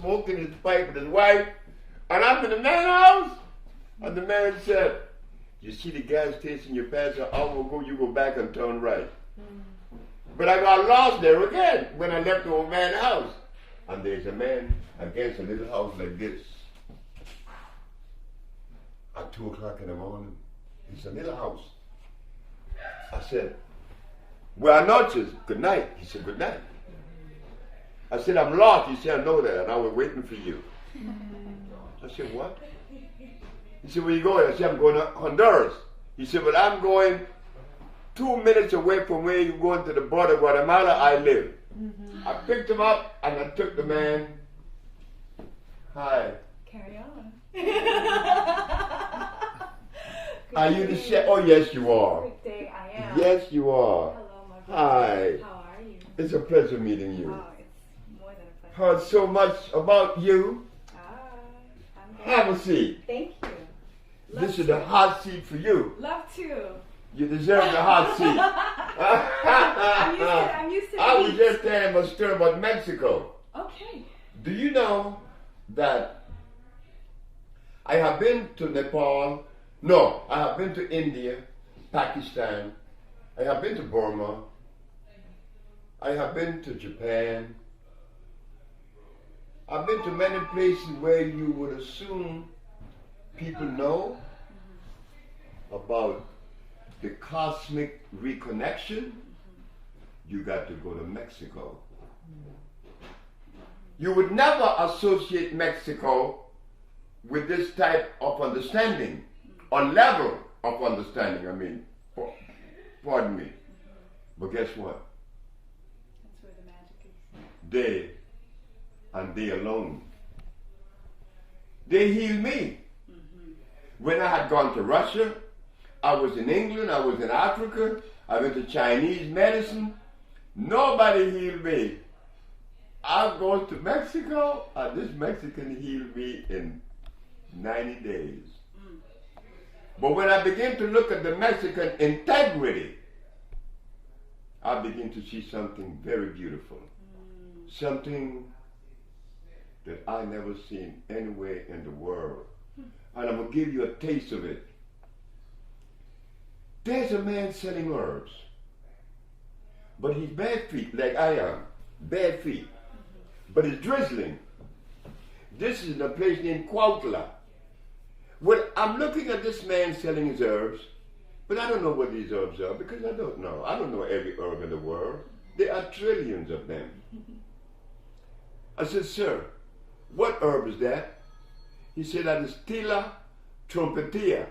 smoking his pipe with his wife, and I'm in the man's house. And the man said, you see the gas station you passed an hour ago, you go back and turn right. But I got lost there again when I left the old man's house. And there's a man against a little house like this. At 2 o'clock in the morning, it's a little house. I said, buenas noches, good night. He said, good night. I said, I'm lost. He said, I know that, and I was waiting for you. I said, what? He said, where you going? I said, I'm going to Honduras. He said, well, I'm going 2 minutes away from where you're going to the border of Guatemala I live. I picked him up, and I took the man. Hi. Carry on. Are you the chef? Oh, yes, you are. Good day, I am. Yes, you are. Hello, my friend. Hi. How are you? It's a pleasure meeting you. Oh, it's more than a pleasure. Heard so much about you. I'm good. Have a seat. Thank you. This is the hot seat for you. Love to. You deserve the hot seat. I'm used to I was heat. just telling a story about Mexico. Okay. Do you know that I have been to Nepal? No, I have been to India, Pakistan. I have been to Burma. I have been to Japan. I've been to many places where you would assume people know about the cosmic reconnection. You got to go to Mexico. You would never associate Mexico with this type of understanding, or level of understanding, I mean, pardon me. But guess what? That's where the magic is. They, and they alone, they healed me. When I had gone to Russia, I was in England, I was in Africa, I went to Chinese medicine. Nobody healed me. I go to Mexico, and this Mexican healed me in 90 days. But when I begin to look at the Mexican integrity, I begin to see something very beautiful. Something that I never seen anywhere in the world. And I'm going to give you a taste of it. There's a man selling herbs. But he's bare feet, like I am. Bare feet. But it's drizzling. This is a place named Cuautla. Well, I'm looking at this man selling his herbs, but I don't know what these herbs are because I don't know. I don't know every herb in the world. There are trillions of them. I said, sir, what herb is that? He said, that is Tila trumpetia.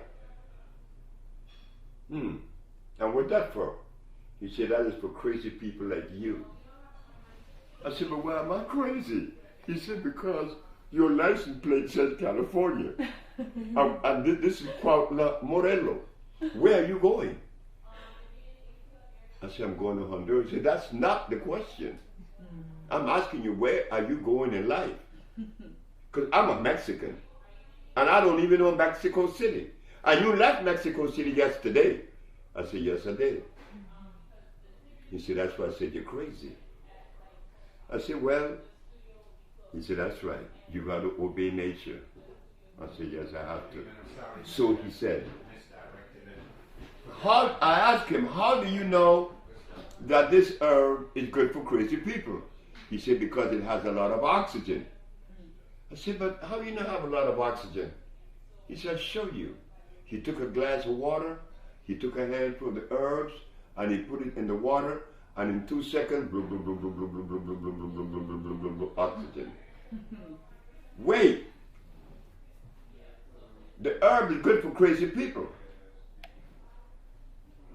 And what's that for? He said, that is for crazy people like you. I said, but why am I crazy? He said, because your license plate says California. And this is Cuautla, Morelos. Where are you going? I said, I'm going to Honduras. He said, that's not the question. I'm asking you, where are you going in life? Because I'm a Mexican. And I don't even know Mexico City. And you left Mexico City yesterday. I said, yes, I did. He said, that's why I said, you're crazy. I said, well, he said, that's right. You got to obey nature. I said, yes, I have to. So he said, I asked him, how do you know that this herb is good for crazy people? He said, because it has a lot of oxygen. I said, but how do you know have a lot of oxygen? He said, I'll show you. He took a glass of water, he took a handful of the herbs, and he put it in the water, and in 2 seconds, blah, blah, blah, blah, blah, blah, blah, blah, blah, blah, blah, blah, blah, blah, blah, blah, oxygen. Wait. The herb is good for crazy people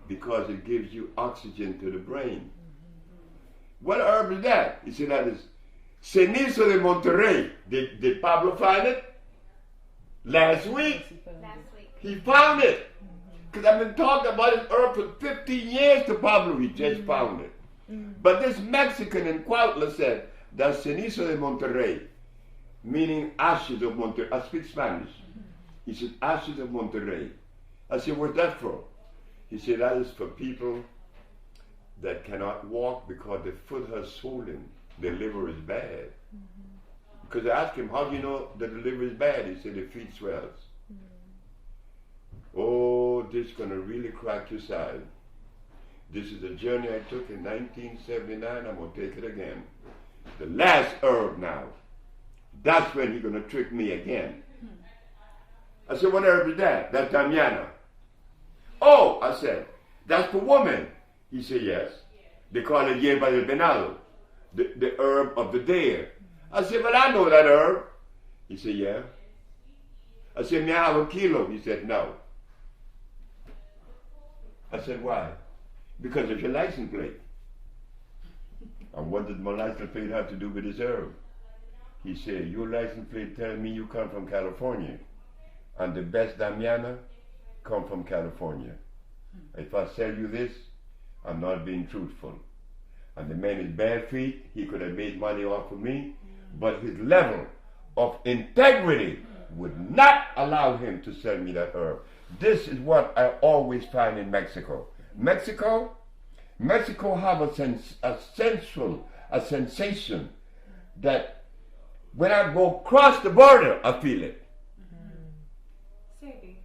because it gives you oxygen to the brain. What herb is that? He said, that is Cenizo de Monterrey. Did Pablo find it? Last week? He found it. Because I've been talking about this herb for 15 years to Pablo. He just found it. But this Mexican in Cuautla said, that's Cenizo de Monterrey, meaning ashes of Monterrey. I speak Spanish. He said, ashes of Monterrey. I said, what's that for? He said, that is for people that cannot walk because the foot has swollen. The liver is bad. Because I asked him, how do you know the delivery is bad? He said, the feet swells. Oh, this is going to really crack your side. This is a journey I took in 1979. I'm going to take it again. The last herb now. That's when he's going to trick me again. I said, what herb is that? That's Damiana. Oh, I said, that's for women. He said, yes. They call it hierba del venado, the herb of the deer. I said, well, I know that herb. He said, yeah. I said, may I have a kilo? He said, no. I said, why? Because of your license plate. And what did my license plate have to do with this herb? He said, your license plate tells me you come from California. And the best Damiana come from California. If I sell you this, I'm not being truthful. And the man is bare feet, he could have made money off of me, but his level of integrity would not allow him to sell me that herb. This is what I always find in Mexico. Mexico have a sensation that when I go across the border, I feel it. Sebi.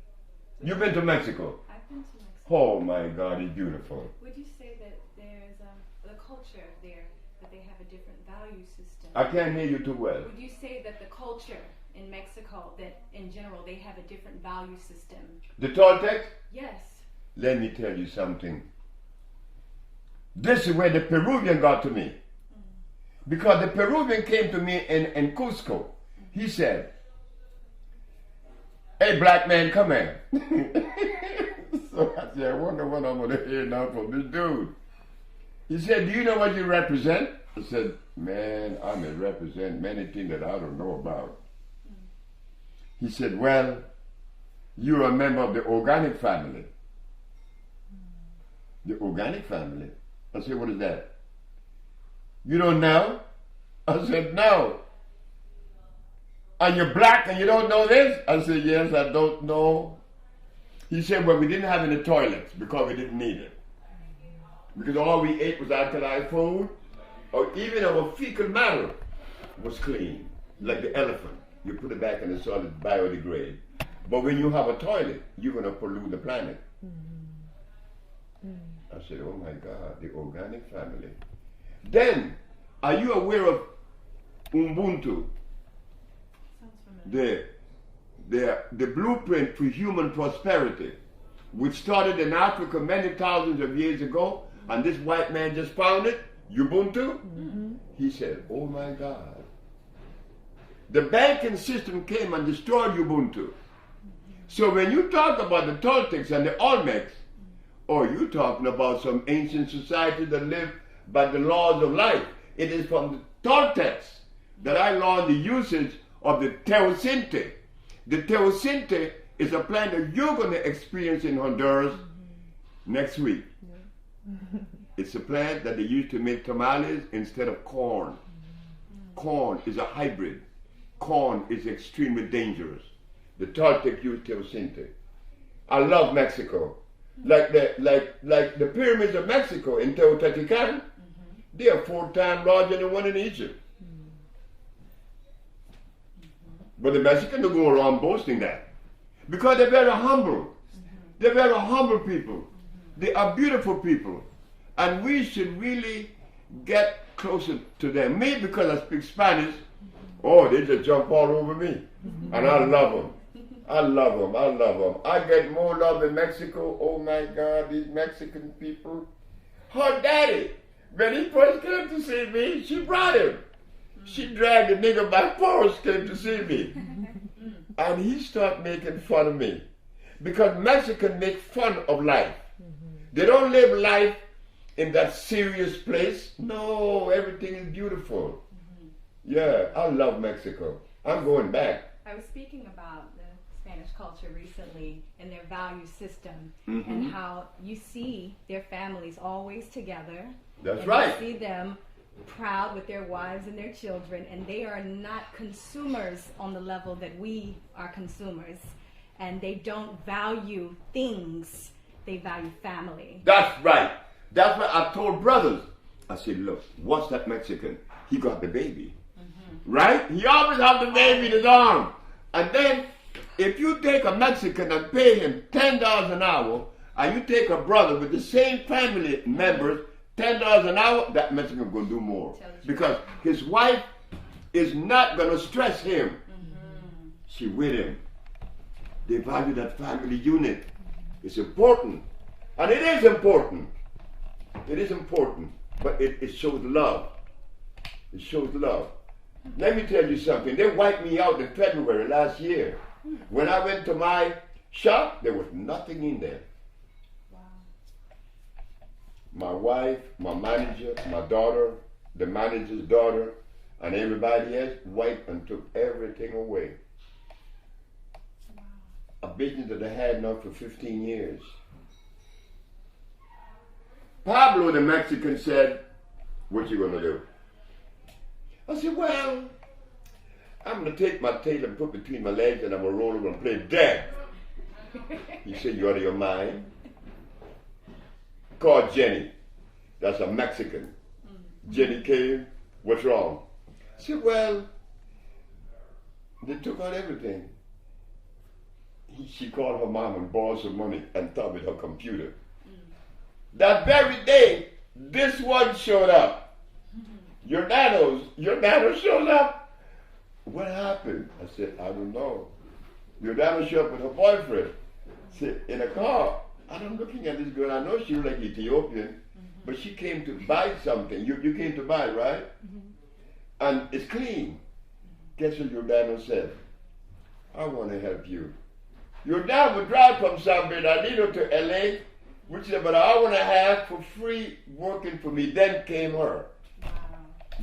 You've been to Mexico? I've been to Mexico. Oh my God, it's beautiful. Would you say that there's the culture there, that they have a different value system? I can't hear you too well. Would you say that the culture in Mexico, that in general they have a different value system? The Toltecs? Yes. Let me tell you something. This is where the Peruvian got to me. Because the Peruvian came to me in Cusco. He said, hey, black man, come here. So I said, I wonder what I'm going to hear now from this dude. He said, do you know what you represent? I said, man, I may represent many things that I don't know about. He said, well, you're a member of the organic family. The organic family? I said, what is that? You don't know? I said, no. And you're black and you don't know this? I said, yes, I don't know. He said, well, we didn't have any toilets because we didn't need it. Because all we ate was alkali food, or even our fecal matter was clean, like the elephant. You put it back in the soil, it biodegrades. But when you have a toilet, you're going to pollute the planet. I said, oh my God, the organic family. Then, are you aware of Ubuntu? Sounds familiar. The blueprint for human prosperity, which started in Africa many thousands of years ago, and this white man just found it, Ubuntu. He said, oh my God. The banking system came and destroyed Ubuntu. So when you talk about the Toltecs and the Olmecs, or you talking about some ancient society that lived by the laws of life, it is from the Toltecs that I learned the usage of the teosinte. The teosinte is a plant that you're going to experience in Honduras next week. It's a plant that they use to make tamales instead of corn. Corn is a hybrid. Corn is extremely dangerous. The Toltec use teosinte. I love Mexico. Like the pyramids of Mexico in Teotihuacan, they are 4 times larger than the one in Egypt. But the Mexicans don't go around boasting that. Because they're very humble. They're very humble people. They are beautiful people. And we should really get closer to them. Me, because I speak Spanish, oh, they just jump all over me. And I love them. I love them. I love them. I get more love in Mexico. Oh my God, these Mexican people. Her daddy, when he first came to see me, she brought him. She dragged the nigga by force, came to see me. And he started making fun of me. Because Mexicans make fun of life. They don't live life in that serious place. No, everything is beautiful. Yeah, I love Mexico. I'm going back. I was speaking about the Spanish culture recently and their value system and how you see their families always together. That's and right. You see them proud with their wives and their children, and they are not consumers on the level that we are consumers. And they don't value things, they value family. That's right. That's what I told brothers. I said, look, watch that Mexican. He got the baby. Right? He always have the baby in his arm. And then, if you take a Mexican and pay him $10 an hour, and you take a brother with the same family members, $10 an hour, that Mexican going to do more. Because his wife is not going to stress him. Mm-hmm. She with him. They value that family unit. It's important. And it is important. It is important. But it shows love. It shows love. Let me tell you something. They wiped me out in February last year. When I went to my shop, there was nothing in there. Wow. My wife, my manager, my daughter, the manager's daughter, and everybody else wiped and took everything away. Wow. A business that I had now for 15 years. Pablo, the Mexican, said, "What you gonna do?" I said, "Well, I'm going to take my tail and put between my legs and I'm going to roll over and play dead." He said, "You out of your mind?" Called Jenny. That's a Mexican. Jenny came. "What's wrong?" I said, "Well, they took out everything." She called her mom and borrowed some money and thought with her computer. That very day, this one showed up. Your nano showed up. "What happened?" I said, "I don't know." Your nano showed up with her boyfriend. Said, in a car. And I'm looking at this girl. I know she was like Ethiopian, but she came to buy something. You came to buy, right? And it's clean. Guess what your nano said? "I want to help you." Your dad would drive from San Bernardino to LA, which is about an hour and a half for free working for me. Then came her.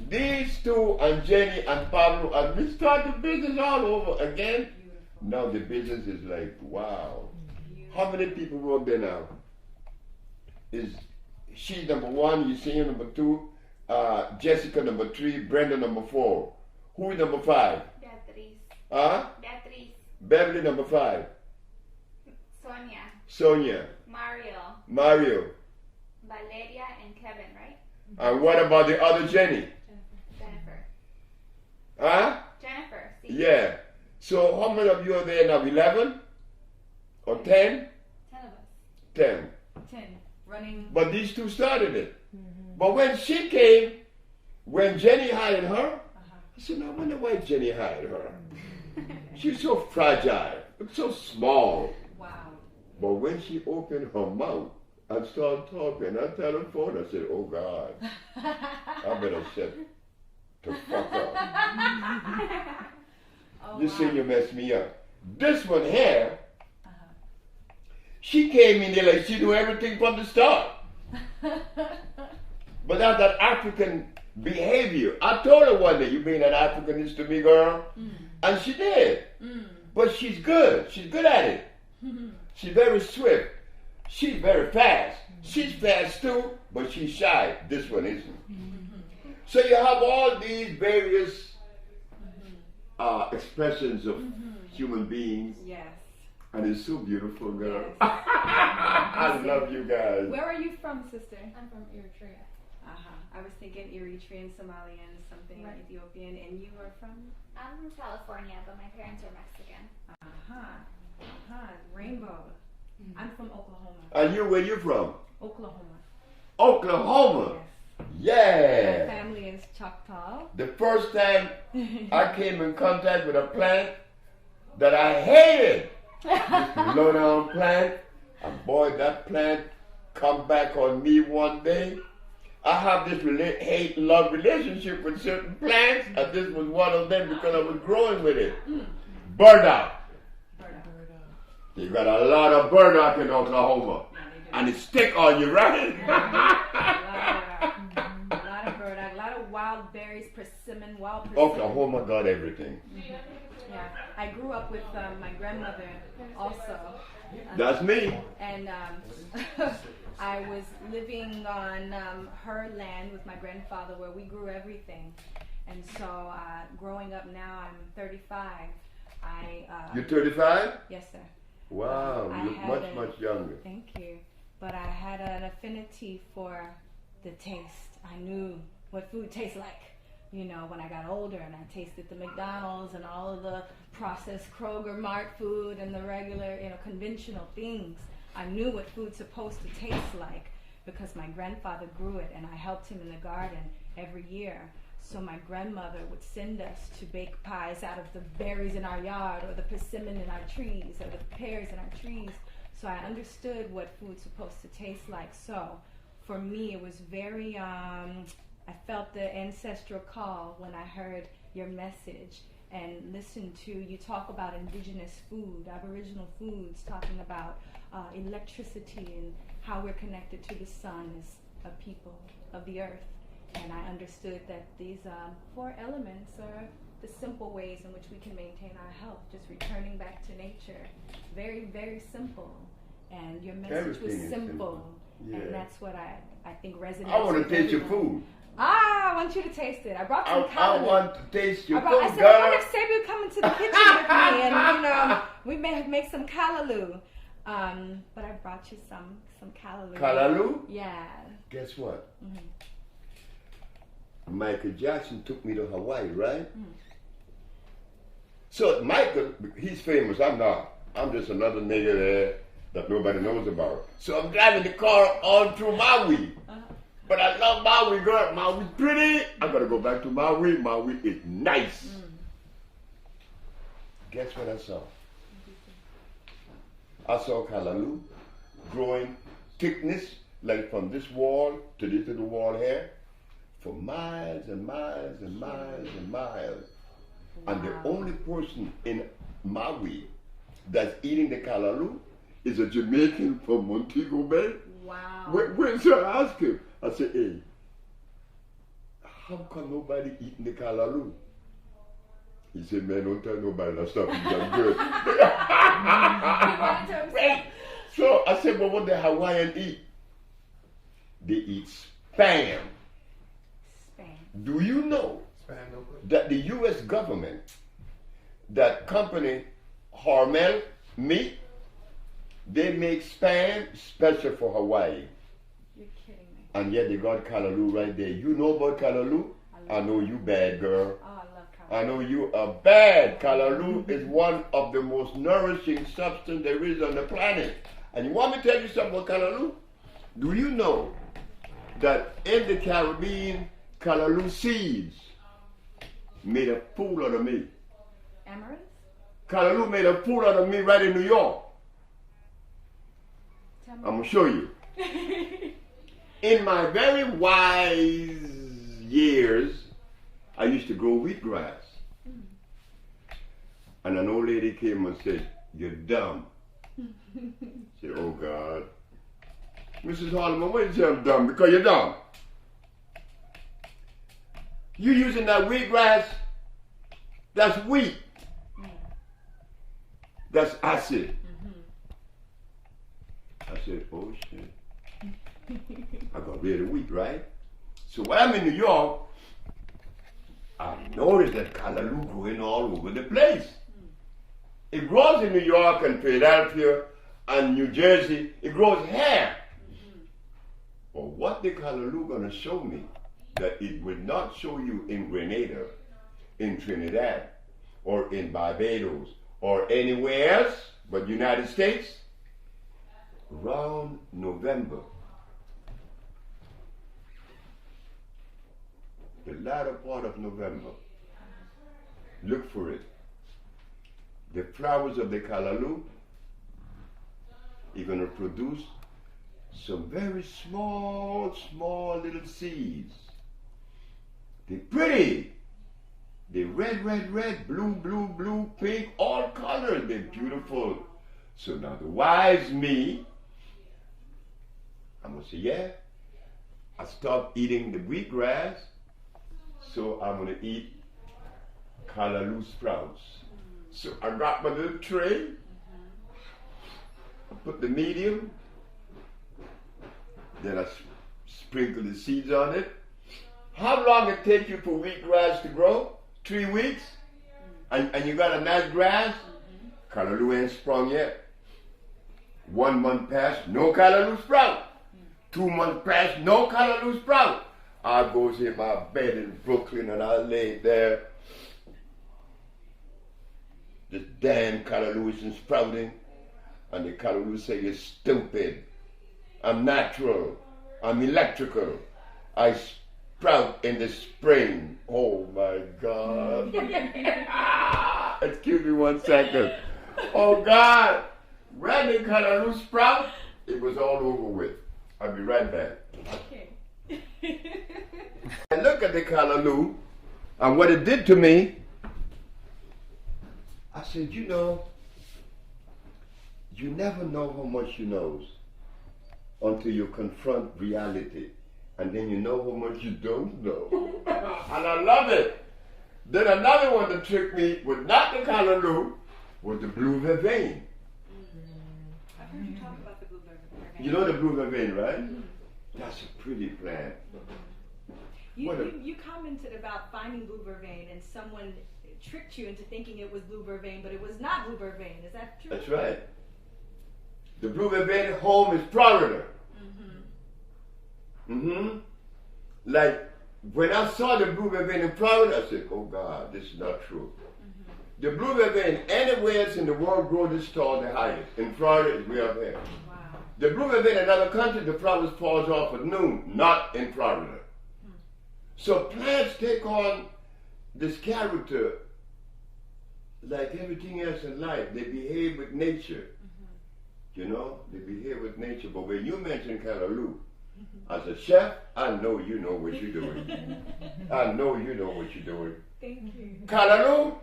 These two and Jenny and Pablo, and we started the business all over again. Now the business is like, wow. How many people work there now? Is she number one, you see her number two, Jessica number three, Brenda number four. Who is number five? Beatriz. Beatriz. Beverly number five. Sonia. Mario. Valeria and Kevin, right? And what about the other Jenny? Jennifer. See? Yeah. So how many of you are there now? 11? Or 10? 10 of us. 10. 10. Running. But these two started it. Mm-hmm. But when she came, when Jenny hired her, I said, "No, I wonder why Jenny hired her." She's so fragile, so small. Wow. But when she opened her mouth and started talking, I tell her phone, I said, "Oh God, I better shut the fuck up." Oh, This wow. senior messed me up. This one here, she came in there like she knew everything from the start. But that's that African behavior. I told her one day, "You being an Africanist to me, girl?" And she did. But she's good. She's good at it. She's very swift. She's very fast. She's fast too, but she's shy. This one isn't. So you have all these various expressions of human beings. Yes. And it's so beautiful, girl. Yes. I love you guys. Where are you from, sister? I'm from Eritrea. I was thinking Eritrean, Somalian, something Right. Ethiopian, and you are from? I'm from California, but my parents are Mexican. Rainbow. I'm from Oklahoma. And you, where you from? Oklahoma. Oklahoma. Yes. Yeah. My family is Choctaw. The first time I came in contact with a plant that I hated, this low-down plant, and boy, that plant come back on me one day. I have this hate-love relationship with certain plants, and this was one of them because I was growing with it. Burdock. You got a lot of burdock in Oklahoma, and it stick on you, right? A lot of burdock, a lot of wild berries, persimmon, wild persimmon. Oklahoma got everything. Yeah, I grew up with my grandmother also. That's me. And I was living on her land with my grandfather where we grew everything. And so growing up now, I'm 35. You're 35? Yes, sir. Wow, you're much younger. Thank you. But I had an affinity for the taste. I knew what food tastes like. you know, when I got older and I tasted the McDonald's and all of the processed Kroger Mart food and the regular, you know, conventional things, I knew what food's supposed to taste like because my grandfather grew it and I helped him in the garden every year. So my grandmother would send us to bake pies out of the berries in our yard or the persimmon in our trees or the pears in our trees. So I understood what food's supposed to taste like. So for me, it was very, I felt the ancestral call when I heard your message and listened to you talk about indigenous food, Aboriginal foods, talking about electricity and how we're connected to the sun as a people of the earth. And I understood that these 4 elements are the simple ways in which we can maintain our health, just returning back to nature. Very, very simple. And your message was simple. Yeah. And that's what I think resonates. I want with to taste your everyone. food. I want you to taste it. I brought some I want to taste your food, I said, girl. I wonder if Sebi would come into the kitchen with me and, you know, we may make some callaloo. But I brought you some callaloo. Callaloo? Yeah. Guess what? Mm-hmm. Michael Jackson took me to Hawaii, right? Mm. So Michael, he's famous. I'm not. I'm just another nigga there that nobody knows about. So I'm driving the car all through Maui. But I love Maui, girl. Maui's pretty. I gotta go back to Maui. Maui is nice. Guess what I saw? I saw callaloo growing thickness, like from this wall to this little wall here, for miles and miles and miles and miles. Wow. And the only person in Maui that's eating the callaloo is a Jamaican from Montego Bay. Wow. So I asked him, I said, hey, how come nobody eating the callaloo? He said, man, don't tell nobody that stuff is that good. Right. So I said, well, what the Hawaiian eat? They eat Spam. Do you know that the U.S. government, that company Hormel meat, they make Spam special for Hawaii? You're kidding me. And yet they got callaloo right there. You know about callaloo? I know you bad, girl. Oh, I love callaloo. I know you are bad. Callaloo is one of the most nourishing substance there is on the planet. And you want me to tell you something about callaloo? Do you know that in the Caribbean, callaloo seeds made a fool out of me? Amaranth? Callaloo made a fool out of me right in New York. I'm going to show you. In my very wise years, I used to grow wheatgrass. And an old lady came and said, you're dumb. I said, oh God. Mrs. Harleman, why did you say I'm dumb? Because you're dumb. You using that wheatgrass, that's wheat. That's acid. I said, oh shit. I got rid of wheat, right? So when I'm in New York, I noticed that callaloo growing all over the place. It grows in New York and Philadelphia and New Jersey. It grows here. But what the callaloo gonna show me that it will not show you in Grenada, in Trinidad, or in Barbados, or anywhere else but United States? Around November, the latter part of November, look for it. The flowers of the callaloo are going to produce some very small little seeds. They're pretty. They're red, blue, pink, all colors. They're beautiful. So now the wise me, I'm going to say, yeah, I stopped eating the wheatgrass, so I'm going to eat callaloo sprouts. So I got my little tray, I put the medium, then I sprinkle the seeds on it. How long it take you for wheatgrass to grow? 3 weeks? And you got a nice grass? Callaloo ain't sprung yet. 1 month passed, no callaloo sprout. 2 months passed, no callaloo sprout. I goes in my bed in Brooklyn and I lay there. This damn callaloo is sprouting. And the callaloo say, you're stupid. I'm natural. I'm electrical. I sprout in the spring. Oh my God. Excuse me 1 second. Oh God. When the callaloo sprout, it was all over with. I'll be right back. Okay. I look at the callaloo and what it did to me, I said, you know, you never know how much you know until you confront reality. And then you know how much you don't know. And I love it. Then another one that tricked me was not the callaloo, was the blue vervain. I've heard you talk about the blue vervain. You know the blue vervain, right? That's a pretty plant. You commented about finding blue vervain and someone tricked you into thinking it was blue vervain, but it was not blue vervain. Is that true? That's right. The blue vervain home is Florida. Like when I saw the blue vervain in Florida, I said, oh God, this is not true. The blue vervain anywhere else in the world grow this tall the highest. In Florida, it's way up here. Wow. The blue vervain in another country, the flowers falls off at noon, not in Florida. So plants take on this character like everything else in life. They behave with nature. You know, they behave with nature. But when you mention callaloo, as a chef, I know you know what you're doing. I know you know what you're doing. Thank you. Callaloo,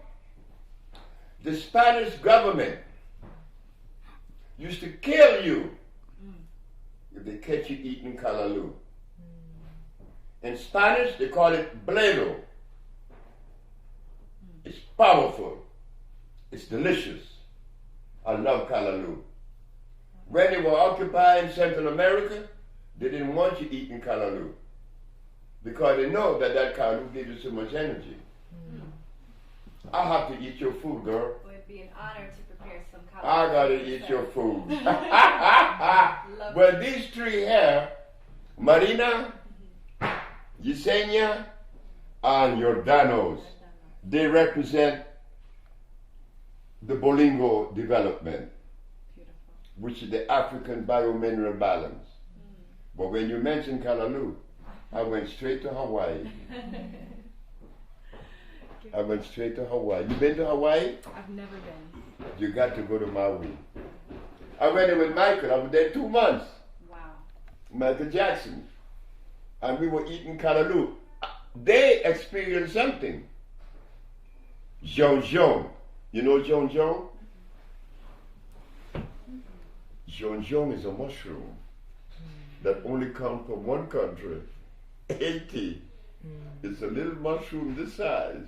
the Spanish government used to kill you if they catch you eating callaloo. In Spanish, they call it bledo. It's powerful. It's delicious. I love callaloo. When they were occupying Central America, they didn't want you eating callaloo because they know that callaloo gives you so much energy. I have to eat your food, girl. Well, it'd be an honor to prepare some callaloo. I gotta eat your food. Well, these three here, Marina, Yesenia, and Jordanos, they represent the Bolingo development, which is the African biomineral balance. But when you mentioned callaloo, I went straight to Hawaii. I went straight to Hawaii. You been to Hawaii? I've never been. You got to go to Maui. I went there with Michael. I was there 2 months. Wow. Michael Jackson. And we were eating callaloo. They experienced something. Jonjon. You know jonjon? Jonjon is a mushroom that only comes from one country, Haiti. It's a little mushroom this size.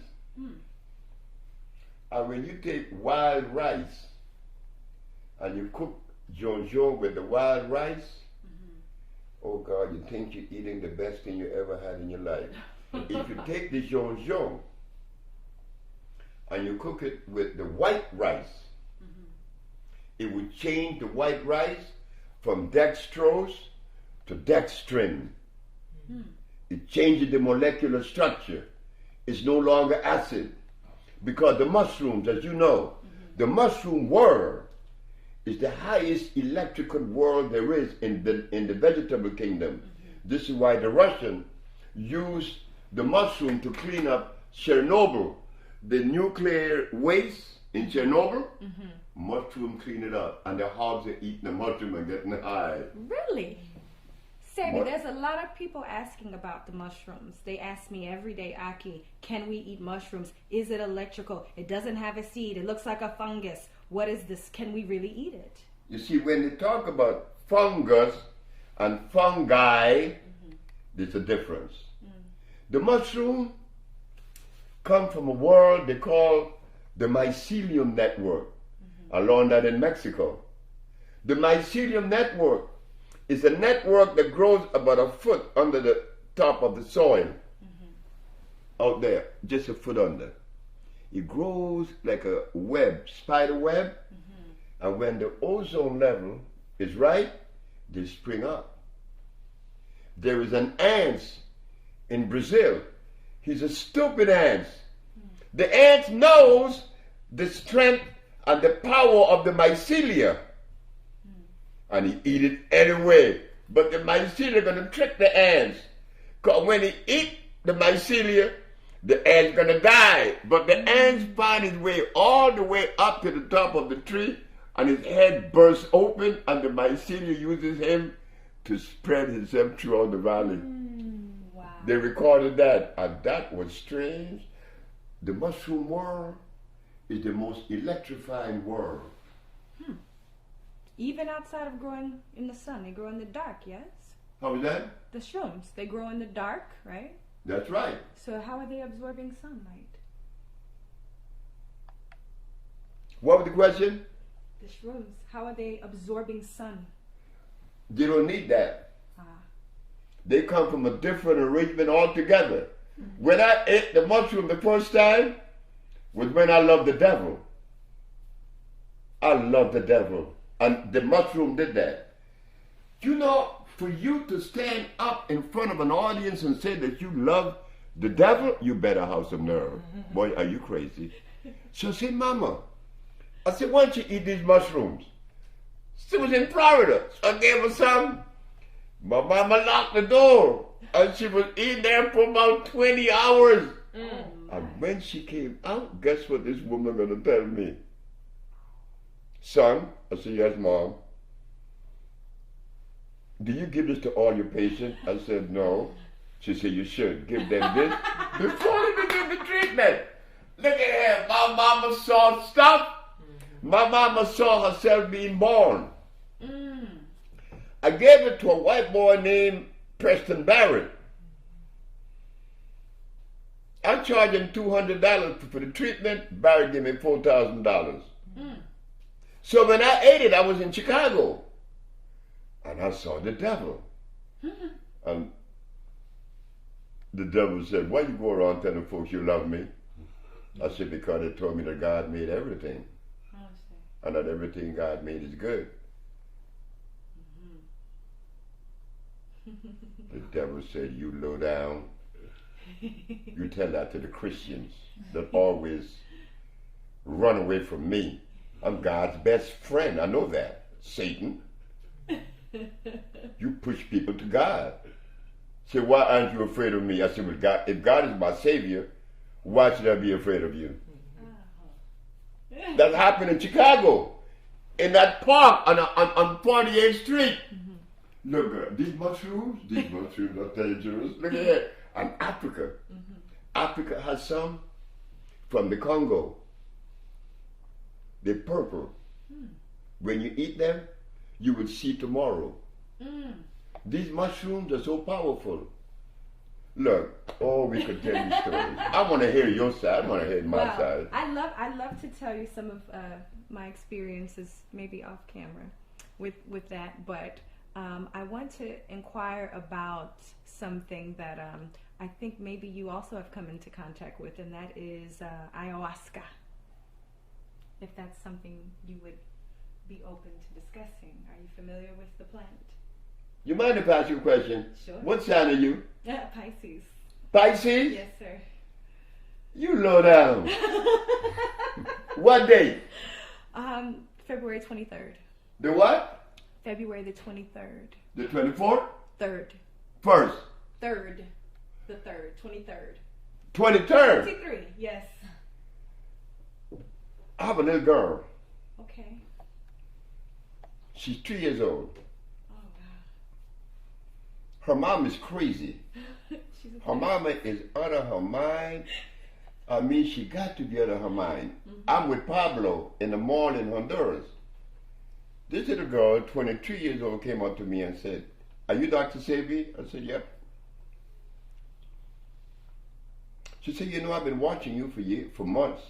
And when you take wild rice and you cook jonjon with the wild rice, oh God, you think you're eating the best thing you ever had in your life. If you take the jonjon and you cook it with the white rice, it would change the white rice from dextrose to dextrin. It changes the molecular structure. It's no longer acid. Because the mushrooms, as you know, the mushroom world is the highest electrical world there is in the vegetable kingdom. This is why the Russians used the mushroom to clean up Chernobyl. The nuclear waste in Chernobyl, mushroom clean it up. And the hogs are eating the mushroom and getting high. Really? Sebi, there's a lot of people asking about the mushrooms. They ask me every day, Aki, can we eat mushrooms? Is it electrical? It doesn't have a seed. It looks like a fungus. What is this? Can we really eat it? You see, when they talk about fungus and fungi, there's a difference. The mushroom comes from a world they call the mycelium network, along that in Mexico. The mycelium network is a network that grows about a foot under the top of the soil, out there, just a foot under. It grows like a web, spider web, and when the ozone level is right, they spring up. There is an ant in Brazil. He's a stupid ant. The ant knows the strength and the power of the mycelia. And he eat it anyway. But the mycelia are going to trick the ants. Because when he eat the mycelia, the ant's going to die. But the ants find his way all the way up to the top of the tree, and his head bursts open, and the mycelia uses him to spread himself throughout the valley. Wow. They recorded that, and that was strange. The mushroom world is the most electrifying world. Even outside of growing in the sun, they grow in the dark, yes? How is that? The shrooms, they grow in the dark, right? That's right. So how are they absorbing sunlight? What was the question? The shrooms, how are they absorbing sun? They don't need that. They come from a different arrangement altogether. When I ate the mushroom the first time was when I loved the devil. I loved the devil. And the mushroom did that. You know, for you to stand up in front of an audience and say that you love the devil, you better have some nerve. Boy, are you crazy? So I said, Mama, I said, why don't you eat these mushrooms? She was in Florida. So I gave her some. My mama locked the door. And she was in there for about 20 hours. And when she came out, guess what this woman gonna tell me? Son, I said, yes, Mom. Do you give this to all your patients? I said, no. She said, you should give them this before they begin the treatment. Look at her. My mama saw stuff. My mama saw herself being born. I gave it to a white boy named Preston Barrett. I charged him $200 for the treatment. Barrett gave me $4,000. So when I ate it, I was in Chicago. And I saw the devil. And the devil said, why you go around telling folks you love me? I said, because they told me that God made everything. And that everything God made is good. The devil said, you low down. You tell that to the Christians that always run away from me. I'm God's best friend. I know that. Satan. You push people to God. Say, why aren't you afraid of me? I said, well, God, if God is my Savior, why should I be afraid of you? That happened in Chicago. In that park on 48th Street. Look, these mushrooms are dangerous. Look at that. And Africa. Africa has some from the Congo. They're purple. When you eat them, you will see tomorrow. These mushrooms are so powerful. Look, we could tell you stories. I want to hear your side. I want to hear my side. I'd love to tell you some of my experiences, maybe off camera, with that. But I want to inquire about something that I think maybe you also have come into contact with, and that is ayahuasca. If that's something you would be open to discussing. Are you familiar with the plant? You mind if I ask you a question? Sure. What sign are you? Pisces. Pisces? Yes, sir. You low down. What date? February 23rd. The what? February the 23rd. The 24th? Third. First. Third. The third. 23rd. 23rd? 23, yes. I have a little girl. Okay. She's 3 years old. Oh, wow. Her mom is crazy. Her mama is out of her mind. I mean, she got to be out of her mind. I'm with Pablo in the mall in Honduras. This little girl, 23 years old, came up to me and said, are you Dr. Sebi? I said, yep. She said, you know, I've been watching you for months.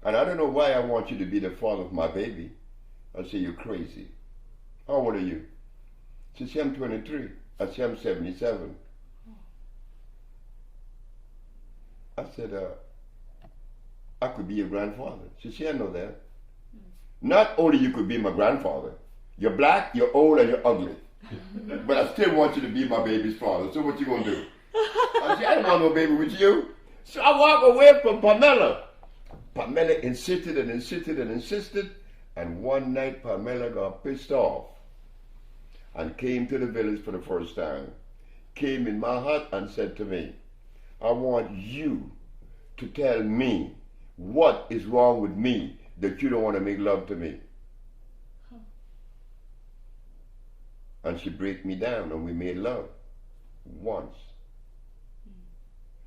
And I don't know why I want you to be the father of my baby. I said, you're crazy. How old are you? She said, I'm 23. I said, I'm 77. I said, I could be your grandfather. She said, I know that. Not only you could be my grandfather, you're black, you're old, and you're ugly. But I still want you to be my baby's father. So what you gonna do? I said, I don't want no baby with you. So I walk away from Pamela. Pamela insisted and insisted and insisted. And one night Pamela got pissed off and came to the village for the first time. Came in my hut and said to me, I want you to tell me what is wrong with me that you don't want to make love to me. And she broke me down and we made love once.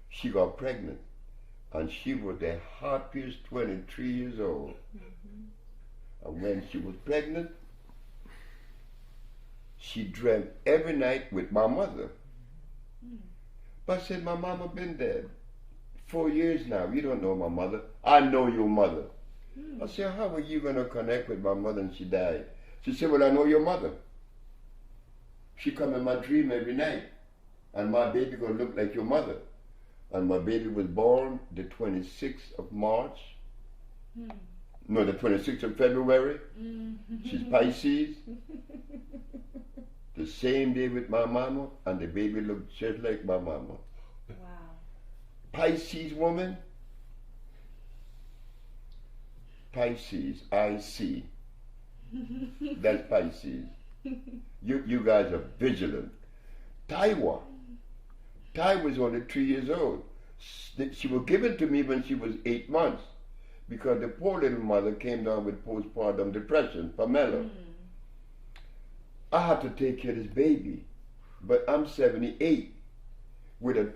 She got pregnant and she was the happiest 23 years old. And when she was pregnant, she dreamt every night with my mother. But I said, my mama been dead 4 years now. You don't know my mother. I know your mother. I said, how are you going to connect with my mother and she died? She said, well, I know your mother. She come in my dream every night. And my baby going to look like your mother. And my baby was born the 26th of March. No, the 26th of February. She's Pisces. The same day with my mama, and the baby looked just like my mama. Wow. Pisces woman. Pisces, I see. That's Pisces. You guys are vigilant. Taiwa was only 3 years old. She was given to me when she was 8 months because the poor little mother came down with postpartum depression, Pamela. I had to take care of this baby, but I'm 78 with an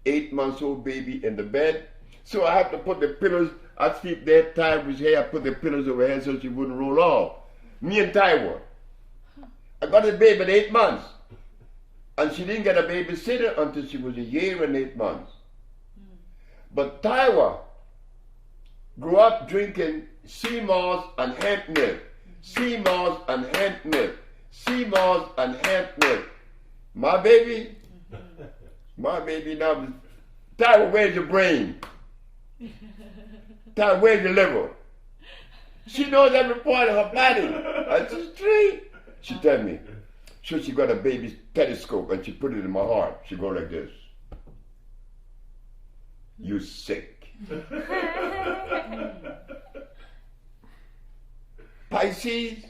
8-month-old baby in the bed, so I have to put the pillows. I sleep there, Ty was here, I put the pillows over her so she wouldn't roll off. Me and Taiwan. I got this baby at 8 months. And she didn't get a babysitter until she was 1 year and 8 months. But Taiwa grew up drinking sea moss and hemp milk. Sea moss and hemp milk. Sea moss and hemp milk. My baby now, Taiwa, where's your brain? Taiwa, where's your liver? She knows every part of her body. And she's 3. She tell me. So she got a baby's telescope and she put it in my heart. She go like this. You sick. Pisces,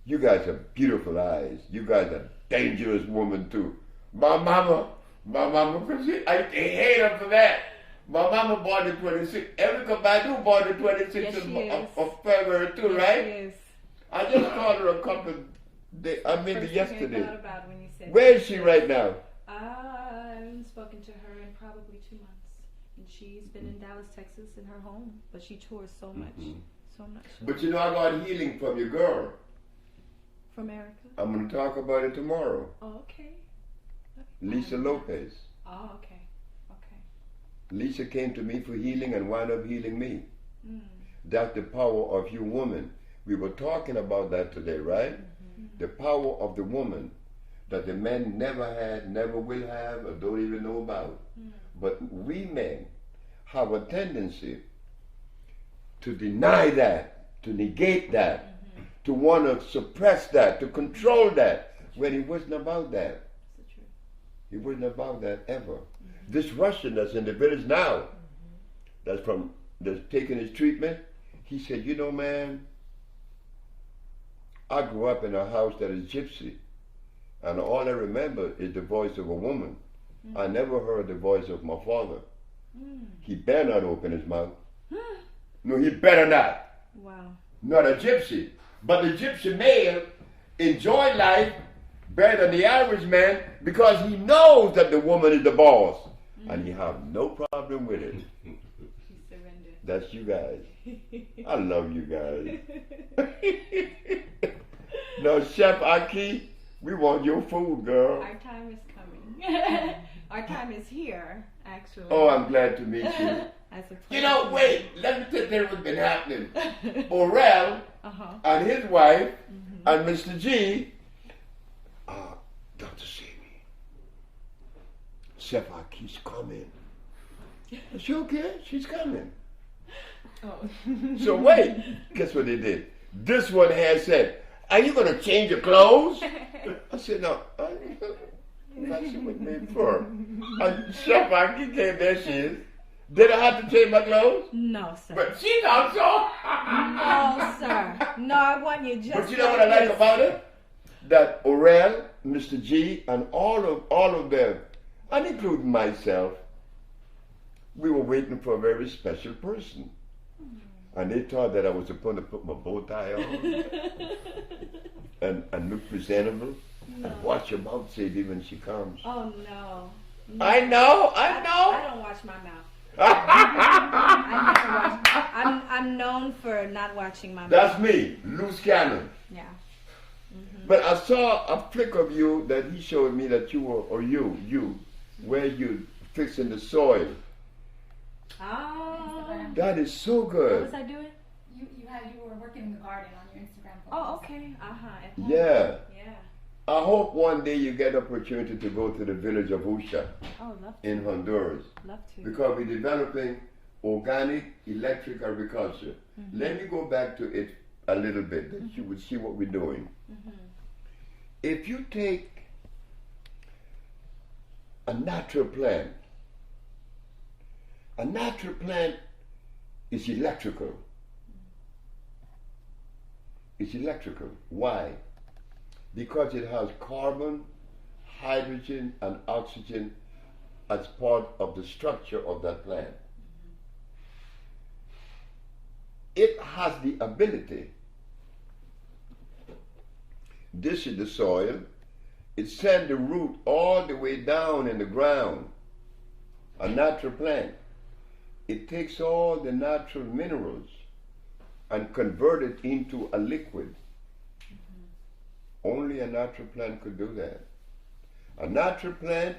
you guys have beautiful eyes. You guys are dangerous woman too. My mama, I hate her for that. My mama born the 26th. Erica Badu born the 26th of February too, right? Yes. I just called her a couple maybe yesterday. About when you said where is she right now? I haven't spoken to her in probably 2 months. And she's been in Dallas, Texas in her home. But she tours so much. So I'm not sure. But you know I got healing from your girl. From America? I'm going to talk about it tomorrow. Oh, okay. Lisa Lopez. Oh, okay. Okay. Lisa came to me for healing and wound up healing me. That's the power of you woman. We were talking about that today, right? The power of the woman that the men never had, never will have, or don't even know about. But we men have a tendency to deny that, to negate that, to want to suppress that, to control that, when it wasn't about that. It wasn't about that ever. This Russian that's in the village now, that's taking his treatment, he said, you know, man, I grew up in a house that is gypsy, and all I remember is the voice of a woman. I never heard the voice of my father. He better not open his mouth. No, he better not. Wow. Not a gypsy. But the gypsy male enjoy life better than the Irish man because he knows that the woman is the boss. And he have no problem with it. He surrendered. That's you guys. I love you guys. Now, Chef Aki, we want your food, girl. Our time is coming. Our time is here, actually. Oh, I'm glad to meet you. You know, wait, let me tell you what's been happening. Orel and his wife and Mr. G, Dr. Sebi, Chef Aki's coming. Is she okay? She's coming. Oh. So wait, guess what they did? This one has said, are you going to change your clothes? I said, no. That's what made for. And Chef Aki came there, she is. Did I have to change my clothes? No, sir. But she thought so. No, sir. No, I want you just. But you know what I like about it? That Orel, Mr. G, and all of them, and including myself, we were waiting for a very special person. And they thought that I was supposed to put my bow tie on and look presentable. No. And watch your mouth, Sebi, when she comes. Oh, no. I know. I don't watch my mouth. I'm known for not watching my mouth. That's me, loose cannon. Yeah. Mm-hmm. But I saw a flick of you that he showed me that you were, or you, where you fixing the soil. Oh. That is so What good. was I doing? You were working in the garden on your Instagram post. Oh, okay. Uh-huh. Yeah. Yeah. I hope one day you get opportunity to go to the village of Usha Oh, love to. in Honduras. Love to. Because we're developing organic electric agriculture. Mm-hmm. Let me go back to it a little bit, that you would see what we're doing. Mm-hmm. If you take a natural plant is electrical. It's electrical. Why? Because it has carbon, hydrogen, and oxygen as part of the structure of that plant. It has the ability, this is the soil, it sends the root all the way down in the ground, a natural plant. It takes all the natural minerals and convert it into a liquid. Only a natural plant could do that. A natural plant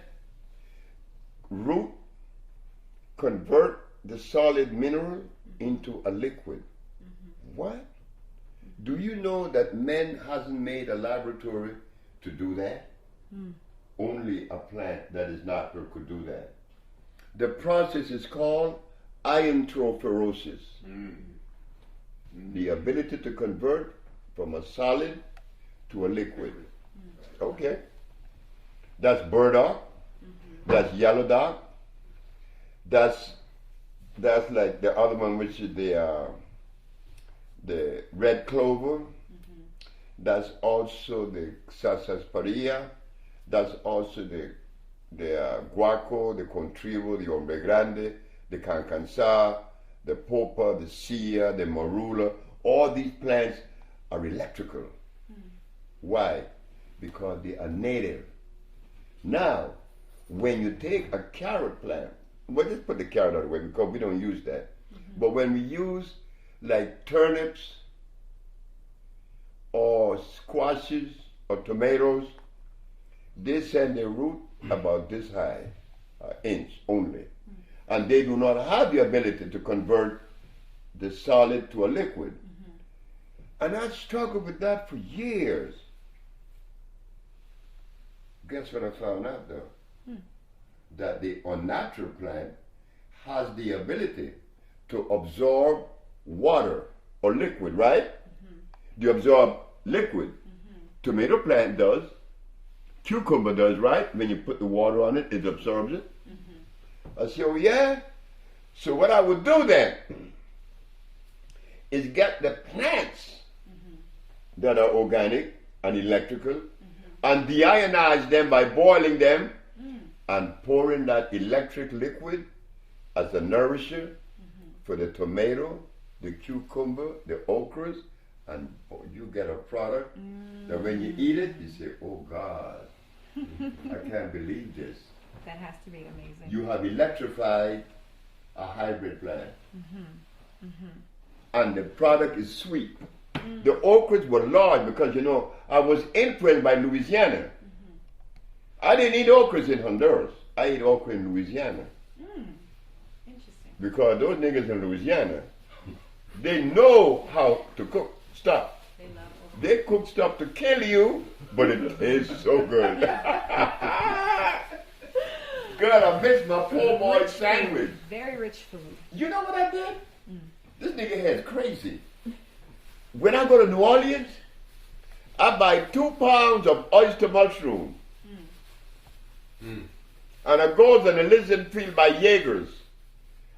root convert the solid mineral into a liquid. What? Do you know that man hasn't made a laboratory to do that? Only a plant that is natural could do that. The process is called iontrophoresis. The ability to convert from a solid to a liquid. Okay. That's burdock. That's yellow dock. That's like the other one, which is the red clover. That's also the sarsaparilla. That's also the guaco, the contrivo, the hombre grande, the cancansa, the popa, the sia, the marula. All these plants are electrical. Why? Because they are native. Now, when you take a carrot plant, well, just put the carrot out of the way because we don't use that. But when we use like turnips or squashes or tomatoes, they send their root about this high, inch only. And they do not have the ability to convert the solid to a liquid. And I struggled with that for years. Guess what I found out though? That the unnatural plant has the ability to absorb water or liquid, right? You absorb liquid. Tomato plant does. Cucumber does, right? When you put the water on it, it absorbs it. I said, oh yeah? So what I would do then is get the plants that are organic and electrical and deionize them by boiling them and pouring that electric liquid as a nourisher for the tomato, the cucumber, the okras, and you get a product that when you eat it, you say, oh God, I can't believe this. That has to be amazing. You have electrified a hybrid plant. And the product is sweet. The okras were large because, you know, I was influenced by Louisiana. I didn't eat okras in Honduras. I ate okra in Louisiana. Interesting. Because those niggas in Louisiana, they know how to cook stuff. They love okra. They cook stuff to kill you, but it tastes so good. God, I missed my poor boy sandwich. Very rich food. You know what I did? This nigga head's crazy. When I go to New Orleans, I buy 2 pounds of oyster mushroom. And I goes and I listen field by Jaegers.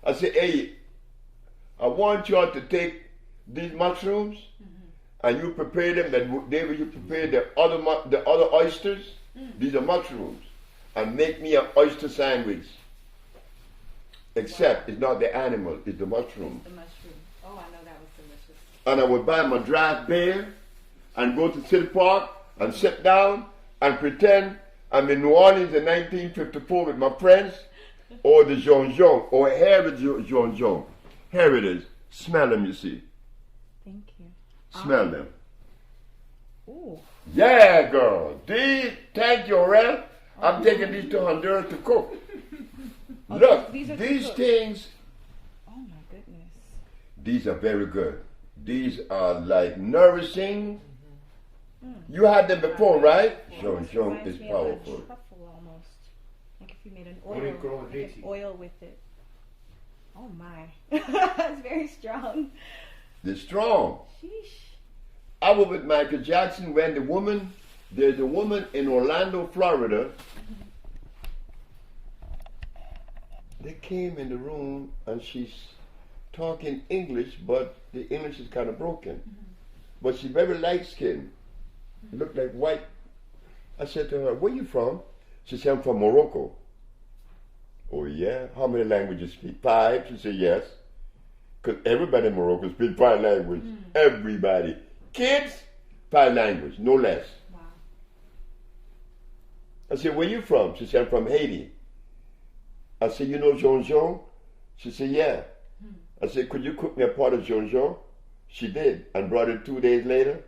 I say, hey, I want y'all to take these mushrooms and you prepare them. That David, you prepare the other oysters. These are mushrooms, and make me an oyster sandwich. Except it's not the animal; it's the mushroom. It's the mushroom. Oh, I know that was delicious. And I would buy my dry beer and go to City Park and sit down and pretend I'm in New Orleans in 1954 with my friends, or the Jean Jean, or here is Jean Jean. Here it is. Smell them, you see. Thank you. Smell them. Ooh. Yeah, girl. These, thank you, Aurel. I'm taking these to Honduras to cook. Look, these things. Oh my goodness. These are very good. These are like nourishing. You had them before, right? Jean Jean is powerful. Truffle almost. Like if you made an oil with it. Oh my. It's very strong. They're strong. Sheesh. I was with Michael Jackson when there's a woman in Orlando, Florida. They came in the room and she's talking English, but the English is kind of broken. But she's very light skinned. Looked like white. I said to her, where you from? She said, I'm from Morocco. Oh yeah? How many languages you speak? 5? She said, yes. Because everybody in Morocco speaks 5 languages. Everybody. Kids, 5 languages, no less. Wow. I said, where you from? She said, I'm from Haiti. I said, you know Jean Jean? She said, yeah. I said, could you cook me a pot of Jean Jean? She did, and brought it 2 days later.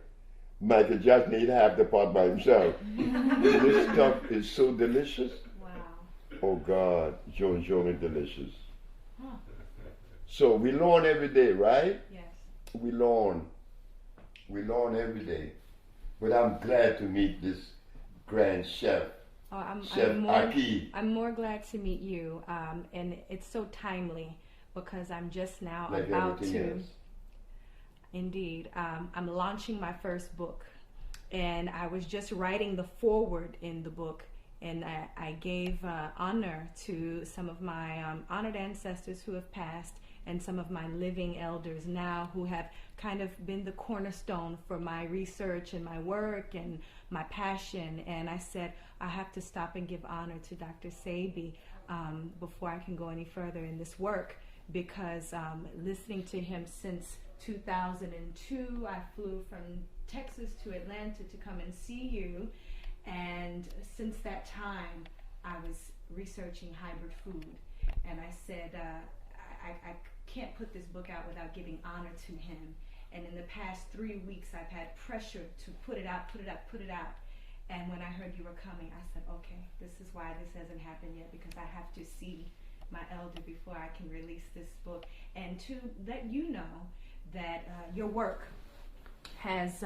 Michael Jackson ate half the pot by himself. This stuff is so delicious. Wow. Oh God, Jean Jean is delicious. So we learn every day, right? Yes. We learn every day. But I'm glad to meet this grand chef. Oh, Chef Aki. I'm more glad to meet you. And it's so timely because I'm just now Like about everything to. else. Indeed. I'm launching my first book. And I was just writing the foreword in the book. And I gave honor to some of my honored ancestors who have passed and some of my living elders now who have kind of been the cornerstone for my research and my work and my passion. And I said, I have to stop and give honor to Dr. Sebi before I can go any further in this work, because listening to him since 2002, I flew from Texas to Atlanta to come and see you. And since that time, I was researching hybrid food. And I said, I can't put this book out without giving honor to him. And in the past 3 weeks, I've had pressure to put it out. And when I heard you were coming, I said, okay, this is why this hasn't happened yet, because I have to see my elder before I can release this book. And to let you know that your work has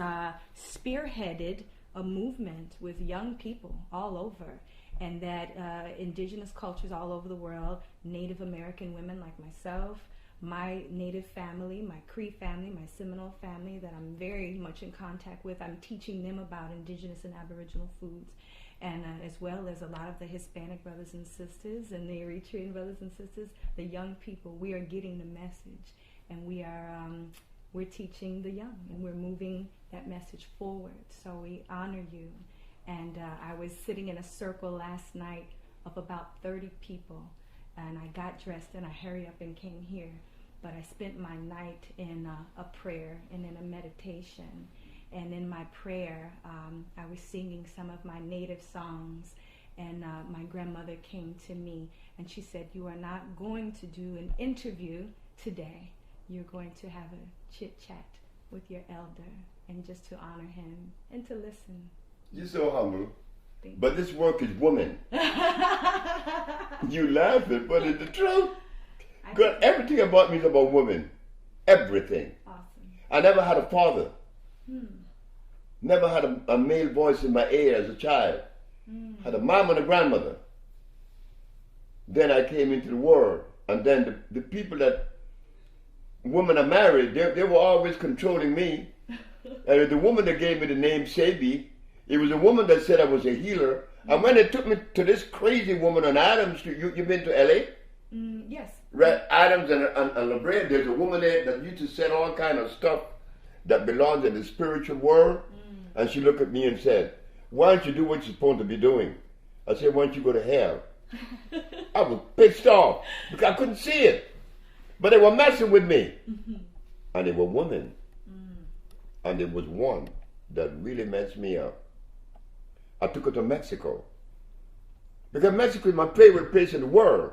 spearheaded a movement with young people all over, and that indigenous cultures all over the world, Native American women like myself, my Native family, my Cree family, my Seminole family that I'm very much in contact with, I'm teaching them about indigenous and aboriginal foods, and as well as a lot of the Hispanic brothers and sisters and the Eritrean brothers and sisters, the young people. We are getting the message, and we're teaching the young, and we're moving that message forward. So we honor you. And I was sitting in a circle last night of about 30 people, and I got dressed and I hurried up and came here. But I spent my night in a prayer and in a meditation. And in my prayer, I was singing some of my native songs, and my grandmother came to me and she said, you are not going to do an interview today. You're going to have a chit-chat with your elder, and just to honor him and to listen. You're so humble. But this work is woman. You laughing, but it's the truth. Good. Everything about me is about women. Everything. Awesome. I never had a father. Never had a male voice in my ear as a child. Had a mom and a grandmother. Then I came into the world, and then the people that women are married, they were always controlling me. And the woman that gave me the name Sebi, it was a woman that said I was a healer. And when they took me to this crazy woman on Adams Street, you been to L.A.? Yes. Right, Adams and La Brea, there's a woman there that used to say all kind of stuff that belongs in the spiritual world. And she looked at me and said, why don't you do what you're supposed to be doing? I said, why don't you go to hell? I was pissed off because I couldn't see it. But they were messing with me. And they were women. And there was one that really messed me up. I took her to Mexico. Because Mexico is my favorite place in the world.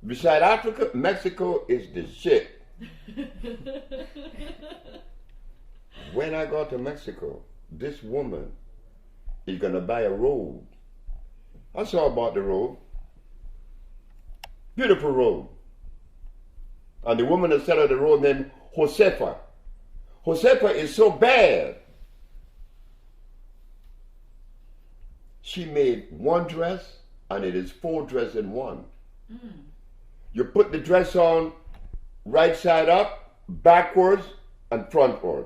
Beside Africa, Mexico is the shit. When I got to Mexico, this woman is going to buy a robe. I saw about the robe. Beautiful robe. And the woman that selling the robe named Josefa. Josefa is so bad. She made one dress, and it is 4 dresses in one. You put the dress on right side up, backwards, and frontward.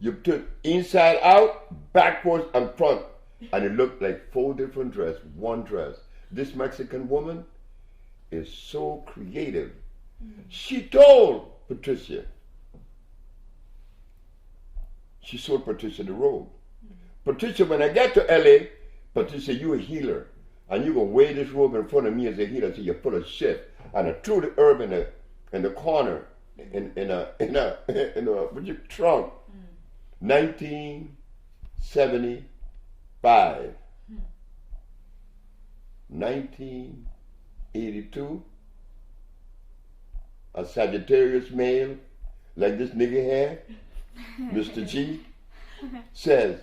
You put inside out, backwards, and front. And it looked like 4 different dresses, one dress. This Mexican woman is so creative. She told Patricia. She sold Patricia the robe. Patricia, when I get to LA, Patricia, you a healer. And you're going to wear this robe in front of me as a healer until you're full of shit. And I threw the herb in the corner, in a trunk. 1975. 1982. A Sagittarius male, like this nigga here, Mr. G, says,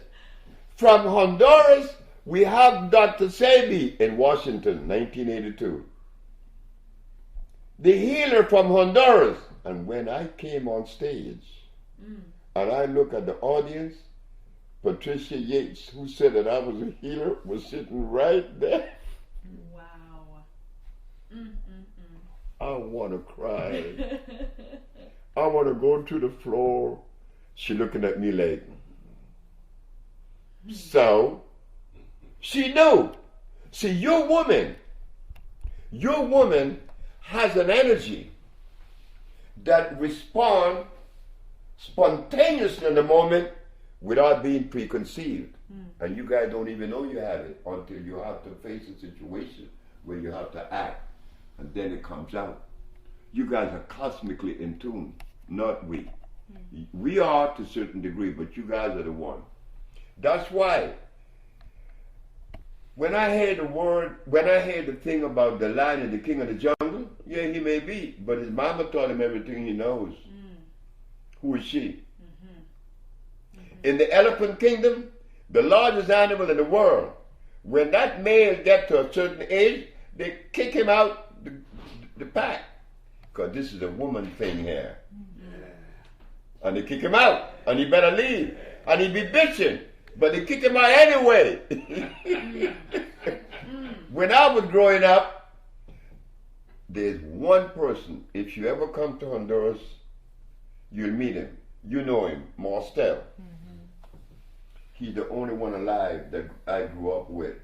from Honduras, we have Dr. Sebi in Washington, 1982. The healer from Honduras. And when I came on stage, and I look at the audience, Patricia Yates, who said that I was a healer, was sitting right there. Wow. I want to cry. I want to go to the floor. She looking at me like, so she knew. See, your woman has an energy that responds spontaneously in the moment without being preconceived. And you guys don't even know you have it until you have to face a situation where you have to act. And then it comes out. You guys are cosmically in tune, not we. We are to a certain degree, but you guys are the one. That's why when I heard the thing about the lion and the king of the jungle, yeah, he may be, but his mama taught him everything he knows. Who is she? In the elephant kingdom, the largest animal in the world, when that male gets to a certain age, they kick him out the pack. Because this is a woman thing here. And they kick him out, and he better leave. And he be bitching, but they kick him out anyway. When I was growing up, there's one person, if you ever come to Honduras, you'll meet him. You know him, Marstel. He's the only one alive that I grew up with.